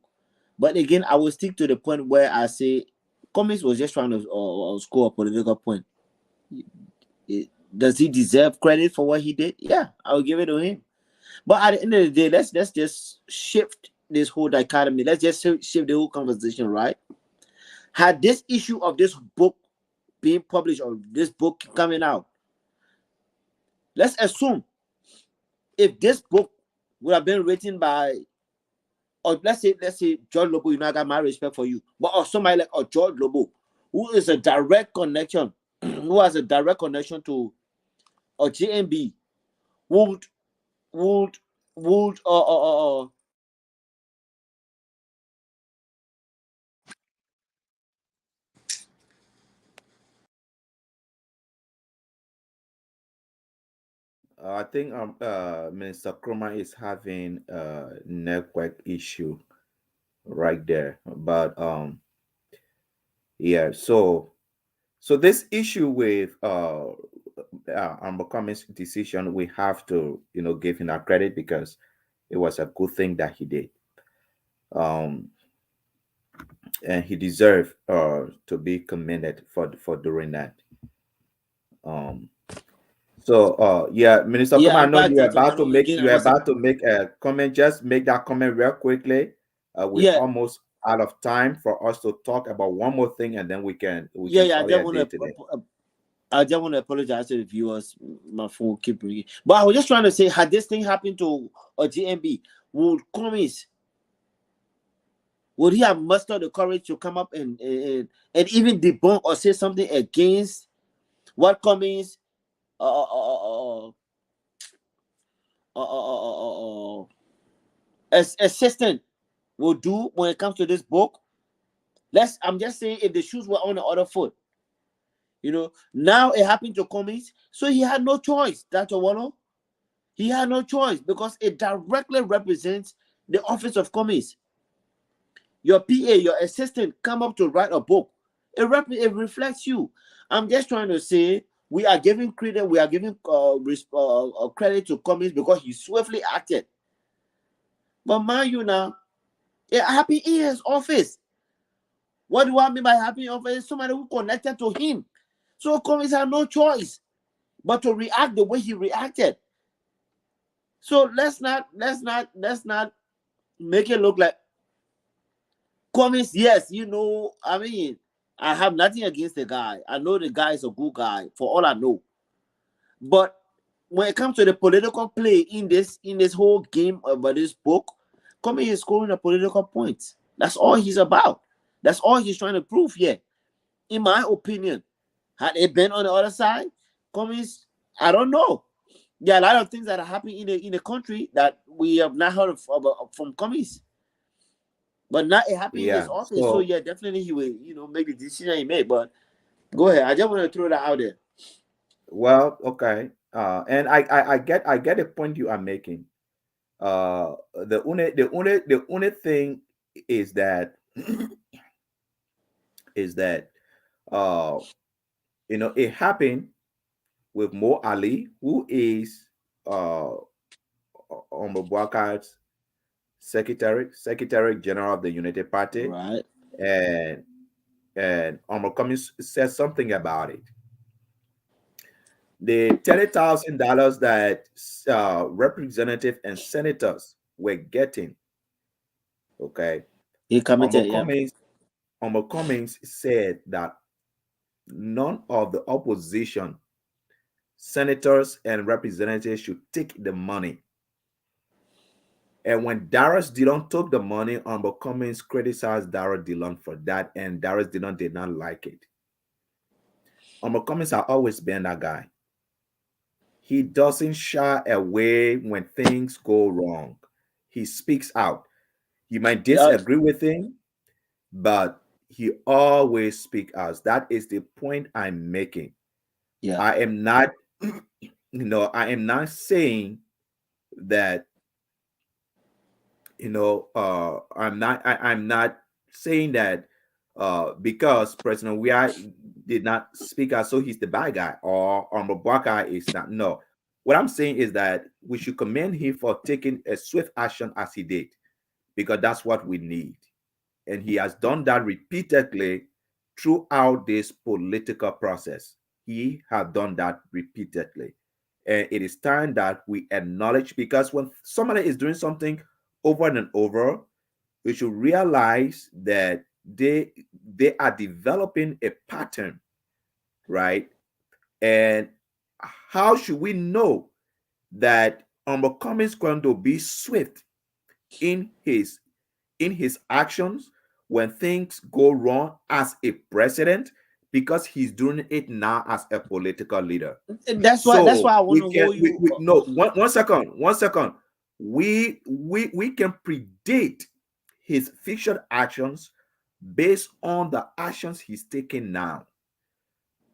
But again, I will stick to the point where I say Cummings was just trying to score a political point. Does he deserve credit for what he did? Yeah, I will give it to him. But at the end of the day, let's just shift this whole dichotomy. Let's just shift the whole conversation, right? Had this issue of this book being published or this book coming out, let's assume if this book would have been written by, or let's say George Lobo, I got my respect for you, but or somebody like George Lobo, who is a direct connection, who has a direct connection to or JMB, would would would I think Minister Kroma is having a network issue right there. But yeah, so this issue with Cummings' decision, we have to give him that credit because it was a good thing that he did. Um, and he deserved to be commended for doing that. Um, yeah, Minister yeah, Kuma, I I'm know back, JJ. I know again I you're was about to make a comment. Just make that comment real quickly. We're yeah, almost out of time for us to talk about one more thing, and then we yeah, can yeah. call it a day today. I just want to apologize to the viewers. My phone keep ringing. But I was just trying to say, had this thing happened to a GMB, would Cummings, would he have mustered the courage to come up and even debunk or say something against what Cummings as assistant will do when it comes to this book? I'm just saying, if the shoes were on the other foot, now it happened to Cummings, so he had no choice. That's all. He had no choice because it directly represents the office of Cummings. Your PA, your assistant, come up to write a book. It reflects you. I'm just trying to say we are giving credit, we are giving credit to Cummings because he swiftly acted. But mind you now, it happened in his office. What do I mean by happy office? Somebody who connected to him. So Cummings had no choice but to react the way he reacted. So let's not make it look like Cummings. Yes, I mean, I have nothing against the guy. I know the guy is a good guy for all I know. But when it comes to the political play in this whole game about this book, Cummings is scoring a political point. That's all he's about. That's all he's trying to prove here. In my opinion, had it been on the other side, Cummings, I don't know. There are a lot of things that are happening in the country that we have not heard of from Cummings. But now it happened in his Yeah. office. So So yeah, definitely he will, make the decision he made. But go ahead. I just want to throw that out there. well, okay. And I get the point you are making. The only thing is that is that uh it happened with Mo Ali, who is uh Bouakar's Secretary General of the United Party, Right. and Cummings said something about it. The $30,000 that representatives and senators were getting, okay, He Honorable committed, yeah. Cummings, Cummings said that none of the opposition senators and representatives should take the money. And when Darius Dillon took the money, Cummings criticized Darius Dillon for that, and Darius Dillon did not like it. Cummings has always been that guy. He doesn't shy away when things go wrong. He speaks out. You might Yeah, disagree with him, but he always speaks out. That is the point I'm making. yeah. I am not, I am not saying that, I'm not saying that because President Weah did not speak out, so he's the bad guy, or Mabaka is not. No. What I'm saying is that we should commend him for taking a swift action as he did, because that's what we need. And he has done that repeatedly throughout this political process. He has done that repeatedly. And it is time that we acknowledge, because when somebody is doing something over and over, we should realize that they are developing a pattern, right? And how should we know that Cummings is going to be swift in his actions when things go wrong as a president, because he's doing it now as a political leader. And that's So why I want we to can hold you. we no one second. We can predict his future actions based on the actions he's taking now.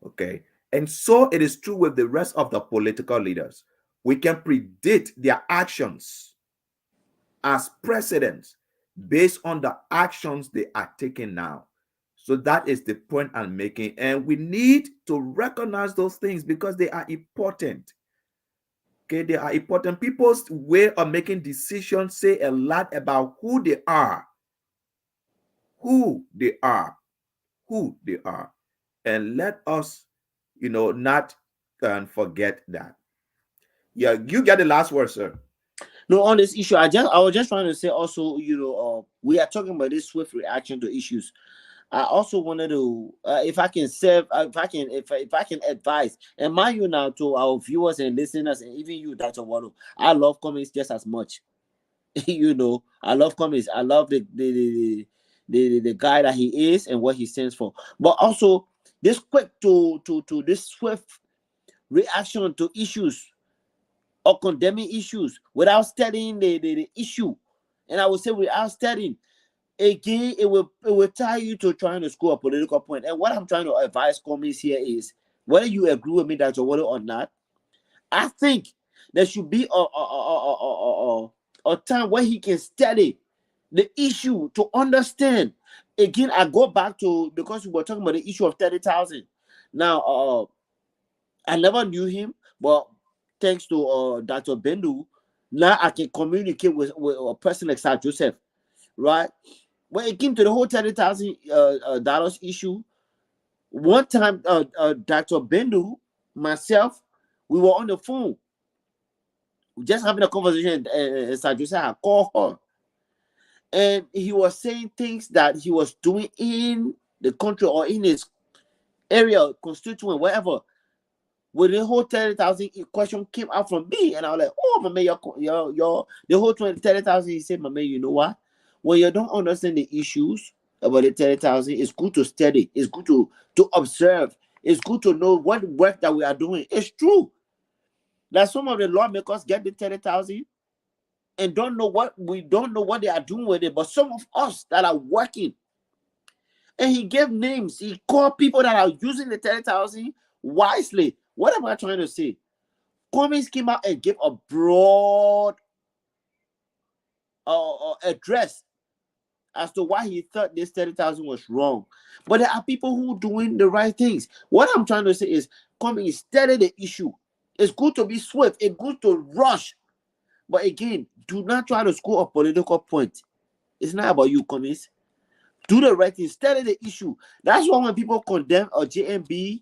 Okay. And so it is true with the rest of the political leaders. We can predict their actions as presidents based on the actions they are taking now. So that is the point I'm making. And we need to recognize those things because they are important. Okay, they are important. People's way of making decisions say a lot about who they are, who they are, who they are. And let us, not forget that. Yeah, you get the last word, sir. No, on this issue, I was just trying to say also, we are talking about this swift reaction to issues. I also wanted to, if I can serve, if I can advise, and mind you now to our viewers and listeners, and even you, Dr. Wallo, I love comments just as much. I love comments. I love the guy that he is and what he stands for. But also this quick to this swift reaction to issues or condemning issues without studying the issue. And I would say without studying, again, it will tie you to trying to score a political point. And what I'm trying to advise commies here is whether you agree with me, Dr. Water, or not, I think there should be a time where he can study the issue to understand. Again, I go back to because we were talking about the issue of 30,000. Now, I never knew him, but thanks to Dr. Bendu, now I can communicate with a person like Sir Joseph, right? When it came to the whole $30,000 issue, one time, Dr. Bendu, myself, we were on the phone, just having a conversation. Sir Joseph had called her, and he was saying things that he was doing in the country or in his area, constituent, wherever. When the whole 30,000 question came out from me, and I was like, "Oh, my man, your the whole 30,000." He said, "My man, you know what? When you don't understand the issues about the 30,000, it's good to study. It's good to observe. It's good to know what work that we are doing. It's true that some of the lawmakers get the 30,000 and don't know what they are doing with it. But some of us that are working, and he gave names. He called people that are using the 30,000 wisely. What am I trying to say? Cummings came out and gave a broad address as to why he thought this 30,000 was wrong. But there are people who are doing the right things. What I'm trying to say is Cummings study the issue. It's good to be swift. It's good to rush. But again, do not try to score a political point. It's not about you, Cummings. Do the right thing. Study the issue. That's why when people condemn a JMB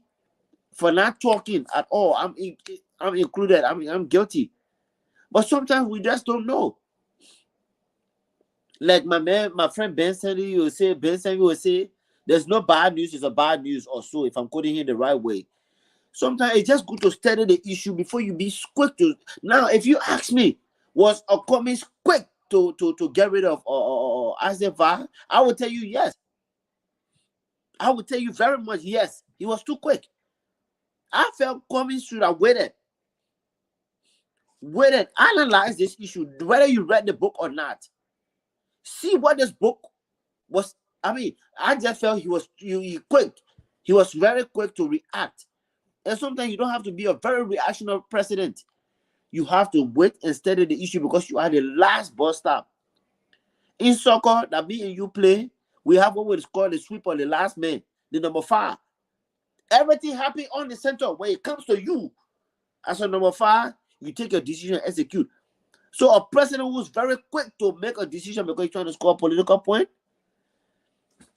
for not talking at all, I'm included. I'm guilty. But sometimes we just don't know. Like my friend Ben Sandy will say, There's no bad news, it's a bad news or so, if I'm quoting it the right way. Sometimes it's just good to study the issue before you be quick to. Now, if you ask me, was Okumi's quick to get rid of Isaac VAR? I would tell you yes. I would tell you very much yes. He was too quick. I felt Cummings should have waited, analyze this issue, whether you read the book or not. See what this book was. I mean, I just felt he quick. He was very quick to react. And sometimes you don't have to be a very reactionary president. You have to wait and study the issue because you are the last bus stop. In soccer, that me and you play, we have what is called the sweep of the last man, the number 5. Everything happens on the center. When it comes to you, as a number 5, you take a decision and execute. So a president who's very quick to make a decision because he's trying to score a political point,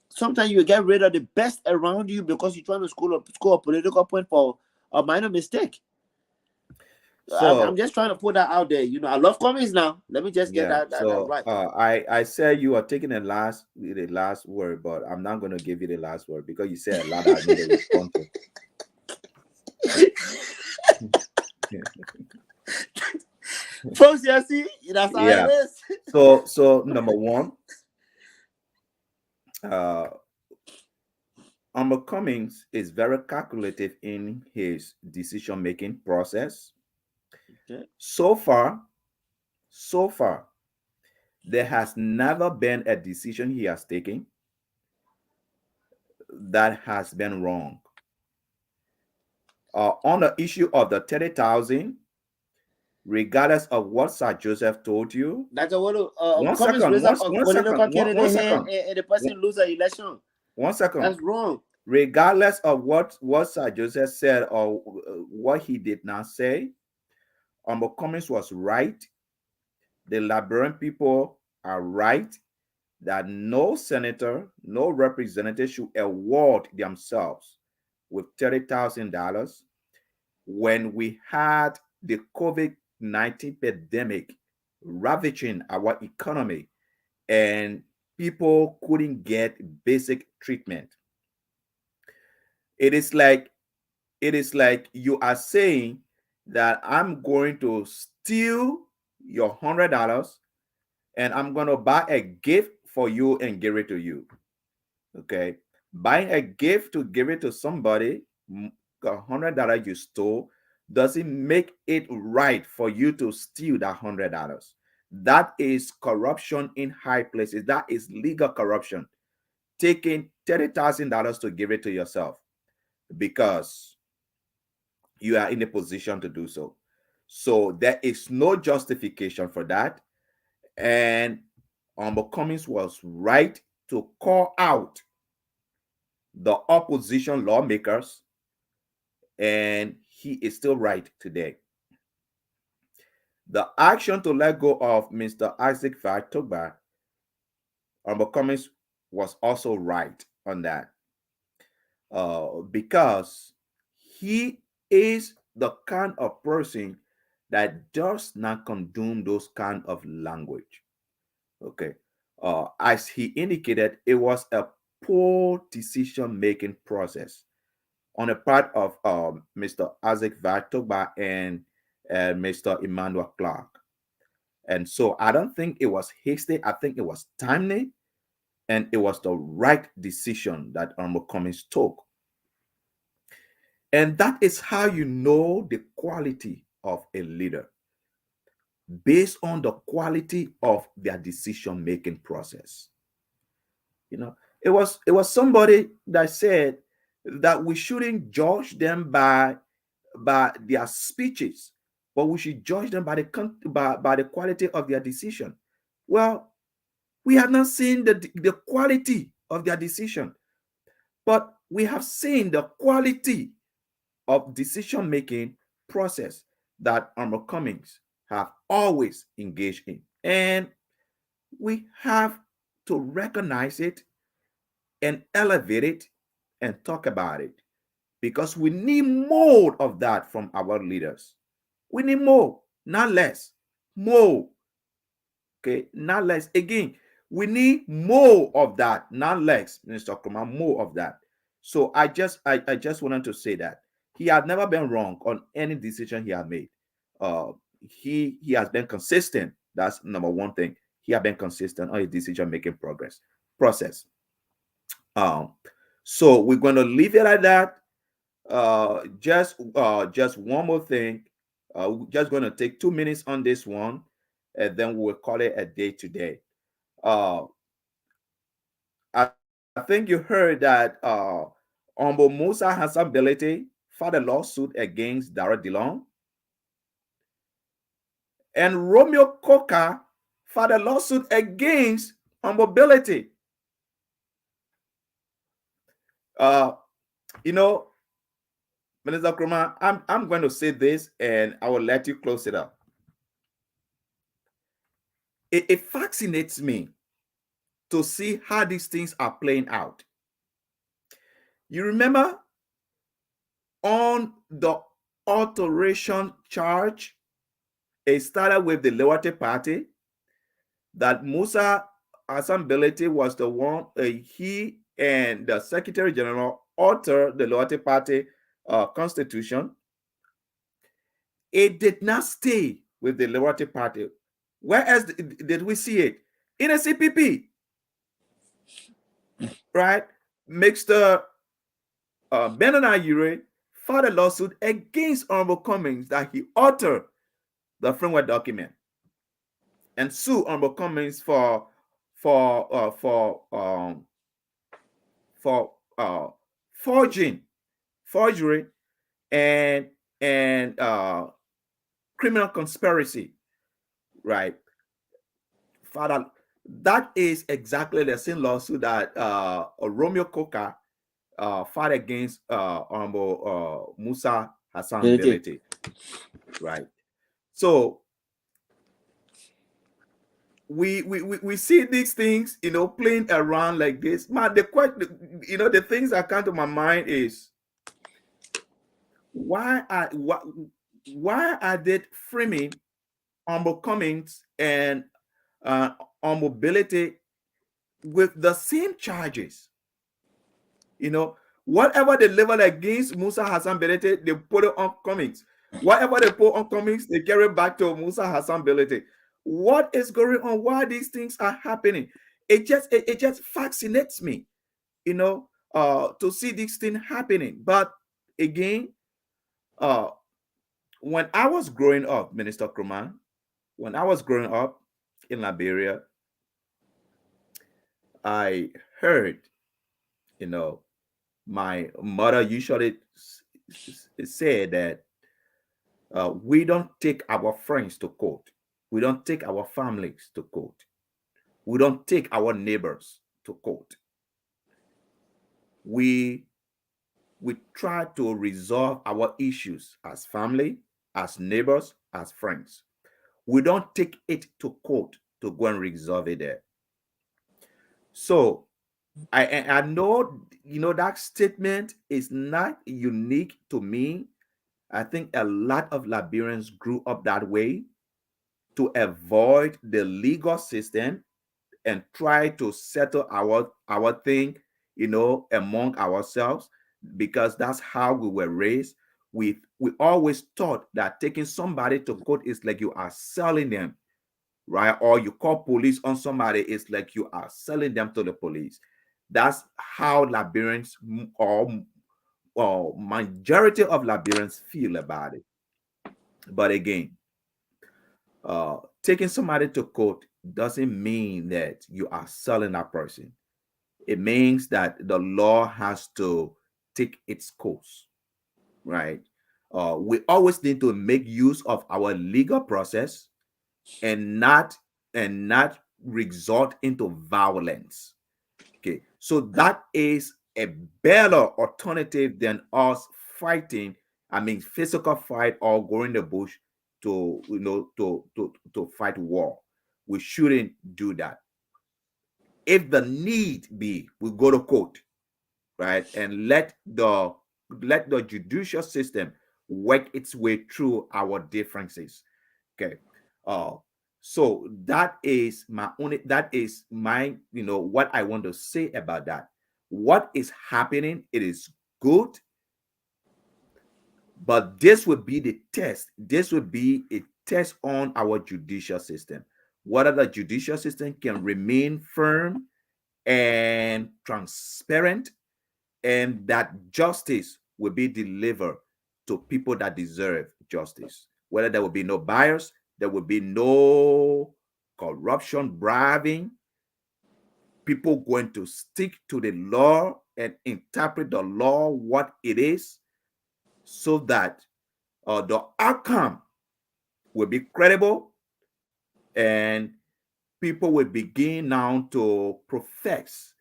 sometimes you get rid of the best around you because you're trying to score a political point for a minor mistake. I'm So just trying to put that out there. I love comments now. Let me just get yeah, that so right. I said you are taking the last word, but I'm not going to give you the last word because you said a lot I need to respond to. Folks, you see, that's how it Yeah. is. So number one, uh, Cummings is very calculative in his decision making process. Okay. So far, there has never been a decision he has taken that has been wrong. On the issue of the 30,000, regardless of what Sir Joseph told you, That's a what one comments second, raise one, up a one second, political one candidate here second, and the person one, lose an election. one second. That's wrong. Regardless of what Sir Joseph said or what he did not say, Cummings was right. The Liberian people are right that no senator, no representative should award themselves with $30,000 when we had the COVID-19 pandemic ravaging our economy and people couldn't get basic treatment. It is like you are saying that I'm going to steal your $100 and I'm going to buy a gift for you and give it to you. Okay. Buying a gift to give it to somebody, $100 you stole, doesn't make it right for you to steal that $100. That is corruption in high places. That is legal corruption. Taking $30,000 to give it to yourself because you are in a position to do so. So there is no justification for that. And Cummings was right to call out the opposition lawmakers, and he is still right today. The action to let go of Mr. Isaac Vartogba, Cummings was also right on that because he is the kind of person that does not condone those kind of language. Okay. As he indicated, it was a poor decision making process on the part of Mr. Isaac Vartogba and Mr. Emmanuel Clark. And so I don't think it was hasty. I think it was timely and it was the right decision that Cummings took. And that is how you know the quality of a leader based on the quality of their decision making process. You know, it was somebody that said that we shouldn't judge them by their speeches, but we should judge them by the quality of their decision. Well, we have not seen the quality of their decision, but we have seen the quality of decision making process that Armor Cummings have always engaged in. And we have to recognize it and elevate it and talk about it because we need more of that from our leaders. We need more, not less. More. Okay, not less. Again, We need more of that, not less, Mr. Kuma, more of that. So I just wanted to say that he had never been wrong on any decision he had made. Uh, he has been consistent. That's number one thing. He has been consistent on his decision making progress process. Um, so we're going to leave it at that. Just one more thing. We're just going to take 2 minutes on this one, and then we'll call it a day today. Uh, I think you heard that Ombo Musa Hassan Belete filed a lawsuit against Dara Dillon, and Romeo Coca filed a lawsuit against Ombo Belete. Uh, you know, Minister Kruma, I'm going to say this, and I will let you close it up. It fascinates me to see how these things are playing out. You remember on the alteration charge, it started with the Loyalty Party, that Musa Hassan Belete was the one, he and the Secretary General altered the Loyalty Party constitution. It did not stay with the Loyalty Party. Where else did we see it? In a CPP, right? Mr. Benin Ayure filed a lawsuit against Honorable Cummings that he altered the framework document and sue Honorable Cummings for uh, for um, for forging, forgery, and criminal conspiracy. Right, Father. That is exactly the same lawsuit that Romeo Coca filed against Honorable Musa Hassan Benedict. Belete. Right. So we see these things, playing around like this. Man, the things that come to my mind is why are they framing Humble Cummings and uh, mobility with the same charges? Whatever they level against Musa Hassan Belete, they put it on Cummings. Whatever they put on Cummings, they carry back to Musa Hassan Belete. What is going on? Why these things are happening? It just fascinates me, to see these things happening. But again, uh, when I was growing up, Minister Kruman, when I was growing up in Liberia, I heard, you know, my mother usually say that we don't take our friends to court. We don't take our families to court. We don't take our neighbors to court. We we try to resolve our issues as family, as neighbors, as friends. We don't take it to court to go and resolve it there. So I know that statement is not unique to me. I think a lot of Liberians grew up that way to avoid the legal system and try to settle our thing, among ourselves, because that's how we were raised. We always thought that taking somebody to court is like you are selling them, right? Or you call police on somebody, it's like you are selling them to the police. That's how Liberians, or majority of Liberians feel about it. But again, taking somebody to court doesn't mean that you are selling that person. It means that the law has to take its course, right? We always need to make use of our legal process and not resort into violence. Okay, so that is a better alternative than us fighting. I mean, physical fight or going in the bush to fight war. We shouldn't do that. If the need be, we go to court, right, and let the judicial system work its way through our differences. Okay. So that is my, what I want to say about that. What is happening, it is good, but this would be the test. This would be a test on our judicial system. Whether the judicial system can remain firm and transparent, and that justice will be delivered to people that deserve justice. Whether there will be no bias, there will be no corruption, bribing, people going to stick to the law and interpret the law what it is, so that the outcome will be credible, and people will begin now to profess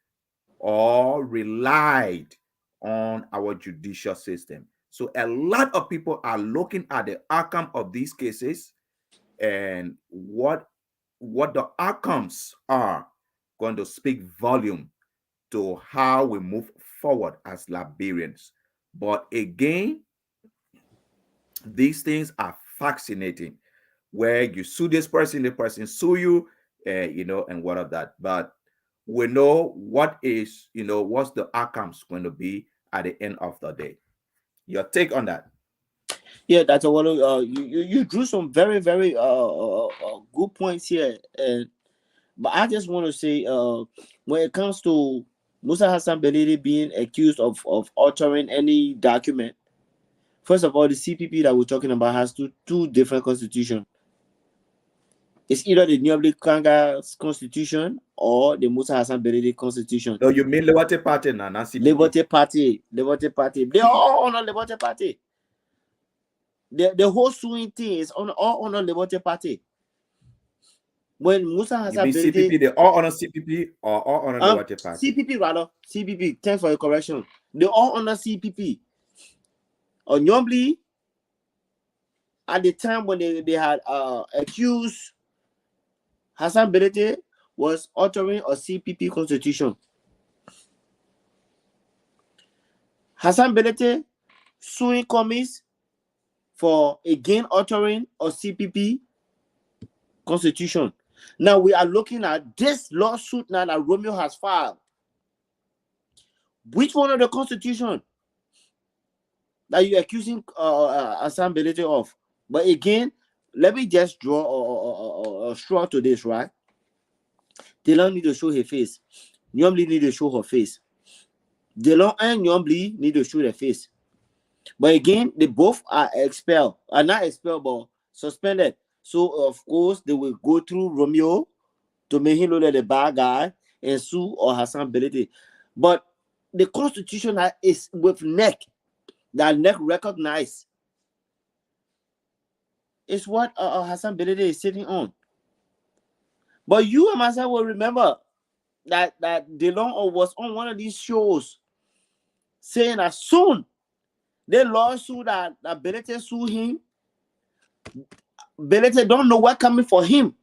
or relied on our judicial system. So a lot of people are looking at the outcome of these cases, and what the outcomes are going to speak volume to how we move forward as Liberians. But again, these things are fascinating, where you sue this person, the person sue you, and what of that. But we know what's the outcomes going to be at the end of the day. Your take on that? Yeah, that's a lot. You drew some very very good points here, and but I just want to say, when it comes to Musa Hassan Belidi being accused of altering any document, first of all, the CPP that we're talking about has two different constitutions. It's either the Nyobli Kanga's constitution or the Musa Hassan Belidi constitution. No, you mean Liberty Party now, not CPP? Liberty Party, Liberty Party. They all on the Liberty Party. The whole suing thing is all on the Liberty Party. When Musa You Hassan mean Belidi, CPP? They all on a CPP or all on a Liberty Party? CPP rather, CPP. Thanks for your correction. They all under CPP. Or normally, at the time when they had accused Hassan Belidi was altering a CPP constitution. Hassan Belidi suing commies for again altering a CPP constitution. Now we are looking at this lawsuit now that Romeo has filed. Which one of the constitution that you're accusing Hassan Belidi of? But again, let me just draw a straw to this, right? Delon need to show her face. Nyomli need to show her face. Delon and Nyomli need to show their face. But again, they both are expelled. Are not expelled, but suspended. So of course they will go through Romeo to make him know that the bad guy and sue or Hassan Belidi. But the constitution is with neck, that neck recognized, is what Hassan Belidi is sitting on. But you and myself will remember that DeLong was on one of these shows saying that soon the lawsuit that Belete sue him, Belete don't know what coming for him.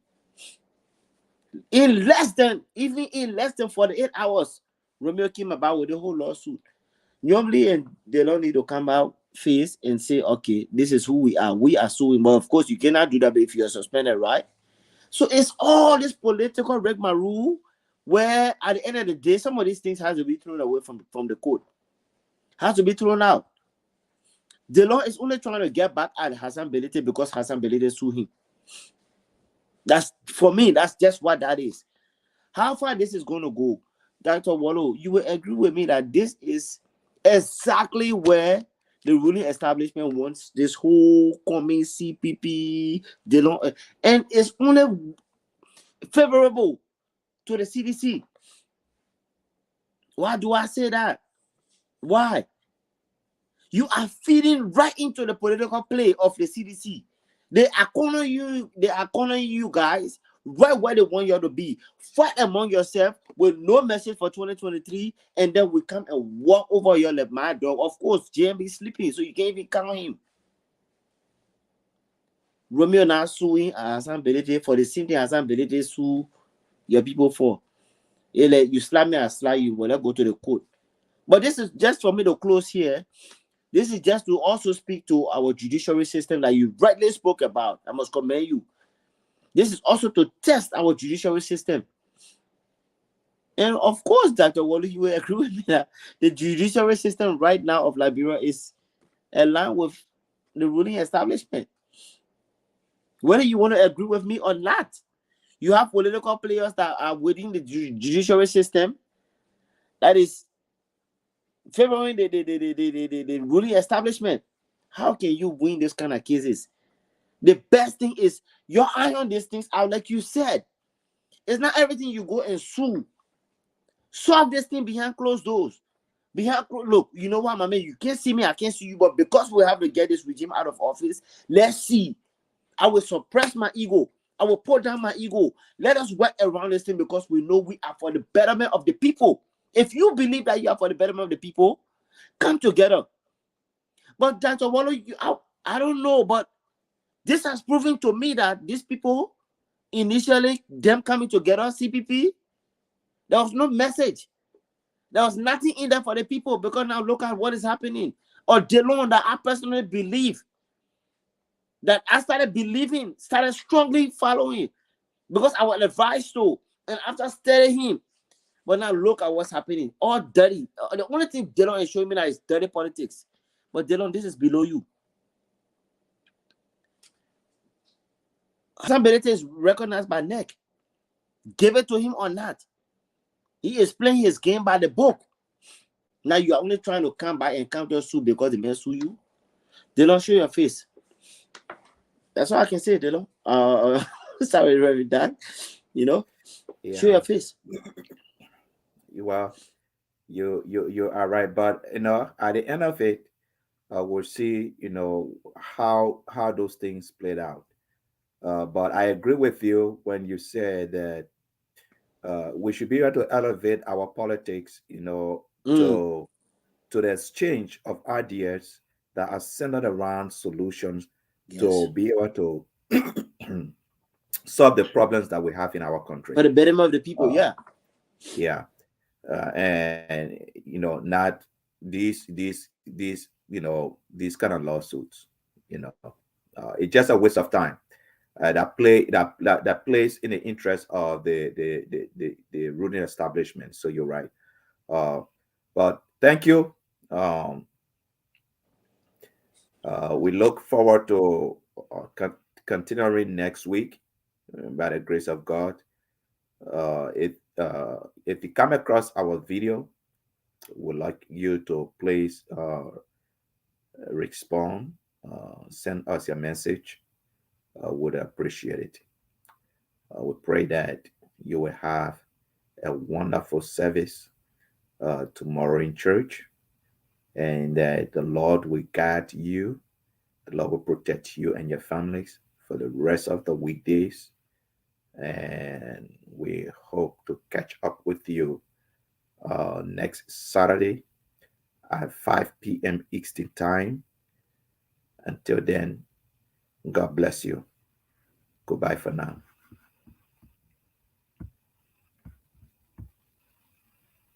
In less than 48 hours, Romeo came about with the whole lawsuit. Normally, and they don't need to come out face and say, okay, this is who we are. We are suing. But of course, you cannot do that if you're suspended, right? So it's all this political rigmarole where at the end of the day, some of these things has to be thrown away from the court. Has to be thrown out. The law is only trying to get back at Hassan Belite because Hassan Belite sued him. That's, for me, that's just what that is. How far this is going to go, Dr. Wallo, you will agree with me that this is exactly where the ruling establishment wants this whole coming CPP, and it's only favorable to the CDC. Why do I say that? Why? You are feeding right into the political play of the CDC. They are cornering you guys right where they want you to be. Fight among yourself with no message for 2023, and then we come and walk over your left. My dog, of course, JMB is sleeping, so you can't even count him. Romeo now suing Hassan Belite for the same thing Hassan Belite sue your people for. You slap me, I slap you. Well, let's go to the court. But this is just for me to close here. This is just to also speak to our judiciary system that you rightly spoke about. I must commend you. This is also to test our judiciary system. And of course, Dr. Wally, you will agree with me that the judiciary system right now of Liberia is aligned with the ruling establishment. Whether you want to agree with me or not, you have political players that are within the judiciary system that is favoring the ruling establishment. How can you win this kind of cases? The best thing is your eye on these things out, like you said. It's not everything you go and sue. Solve this thing behind closed doors. Look, you know what, my man? You can't see me, I can't see you, but because we have to get this regime out of office, let's see. I will suppress my ego. I will put down my ego. Let us work around this thing because we know we are for the betterment of the people. If you believe that you are for the betterment of the people, come together. But Dr. Wallo, I don't know, but this has proven to me that these people, initially, them coming together, CPP, there was no message. There was nothing in there for the people because now look at what is happening. Or the loan that I personally believe, that I started believing, started strongly following because I was advised to. And after studying him, but now look at what's happening. All dirty. The only thing Dylan is showing me now is dirty politics. But Dylan, this is below you. Hassan Benete is recognized by NEC. Give it to him or not. He is playing his game by the book. Now you are only trying to come by and counter sue because the man sue you. Dylan, show your face. That's all I can say, Dylan. Sorry, Reverend Dan. You know, show Yeah. your face. Well, you are right, but at the end of it, we'll see how those things played out. But I agree with you when you said that we should be able to elevate our politics, Mm, to the exchange of ideas that are centered around solutions yes. to be able to solve the problems that we have in our country. For the betterment of the people, Uh, yeah. yeah, and not these kind of lawsuits. It's just a waste of time. That plays in the interest of the ruling establishment. So you're right. Uh, but thank you. Um, we look forward to continuing next week by the grace of God. If you come across our video, would like you to please respond, send us your message. Would appreciate it. We pray that you will have a wonderful service tomorrow in church, and that the Lord will guide you. The Lord will protect you and your families for the rest of the weekdays. And we hope to catch up with you next Saturday at 5 p.m. Eastern Time. Until then, God bless you. Goodbye for now.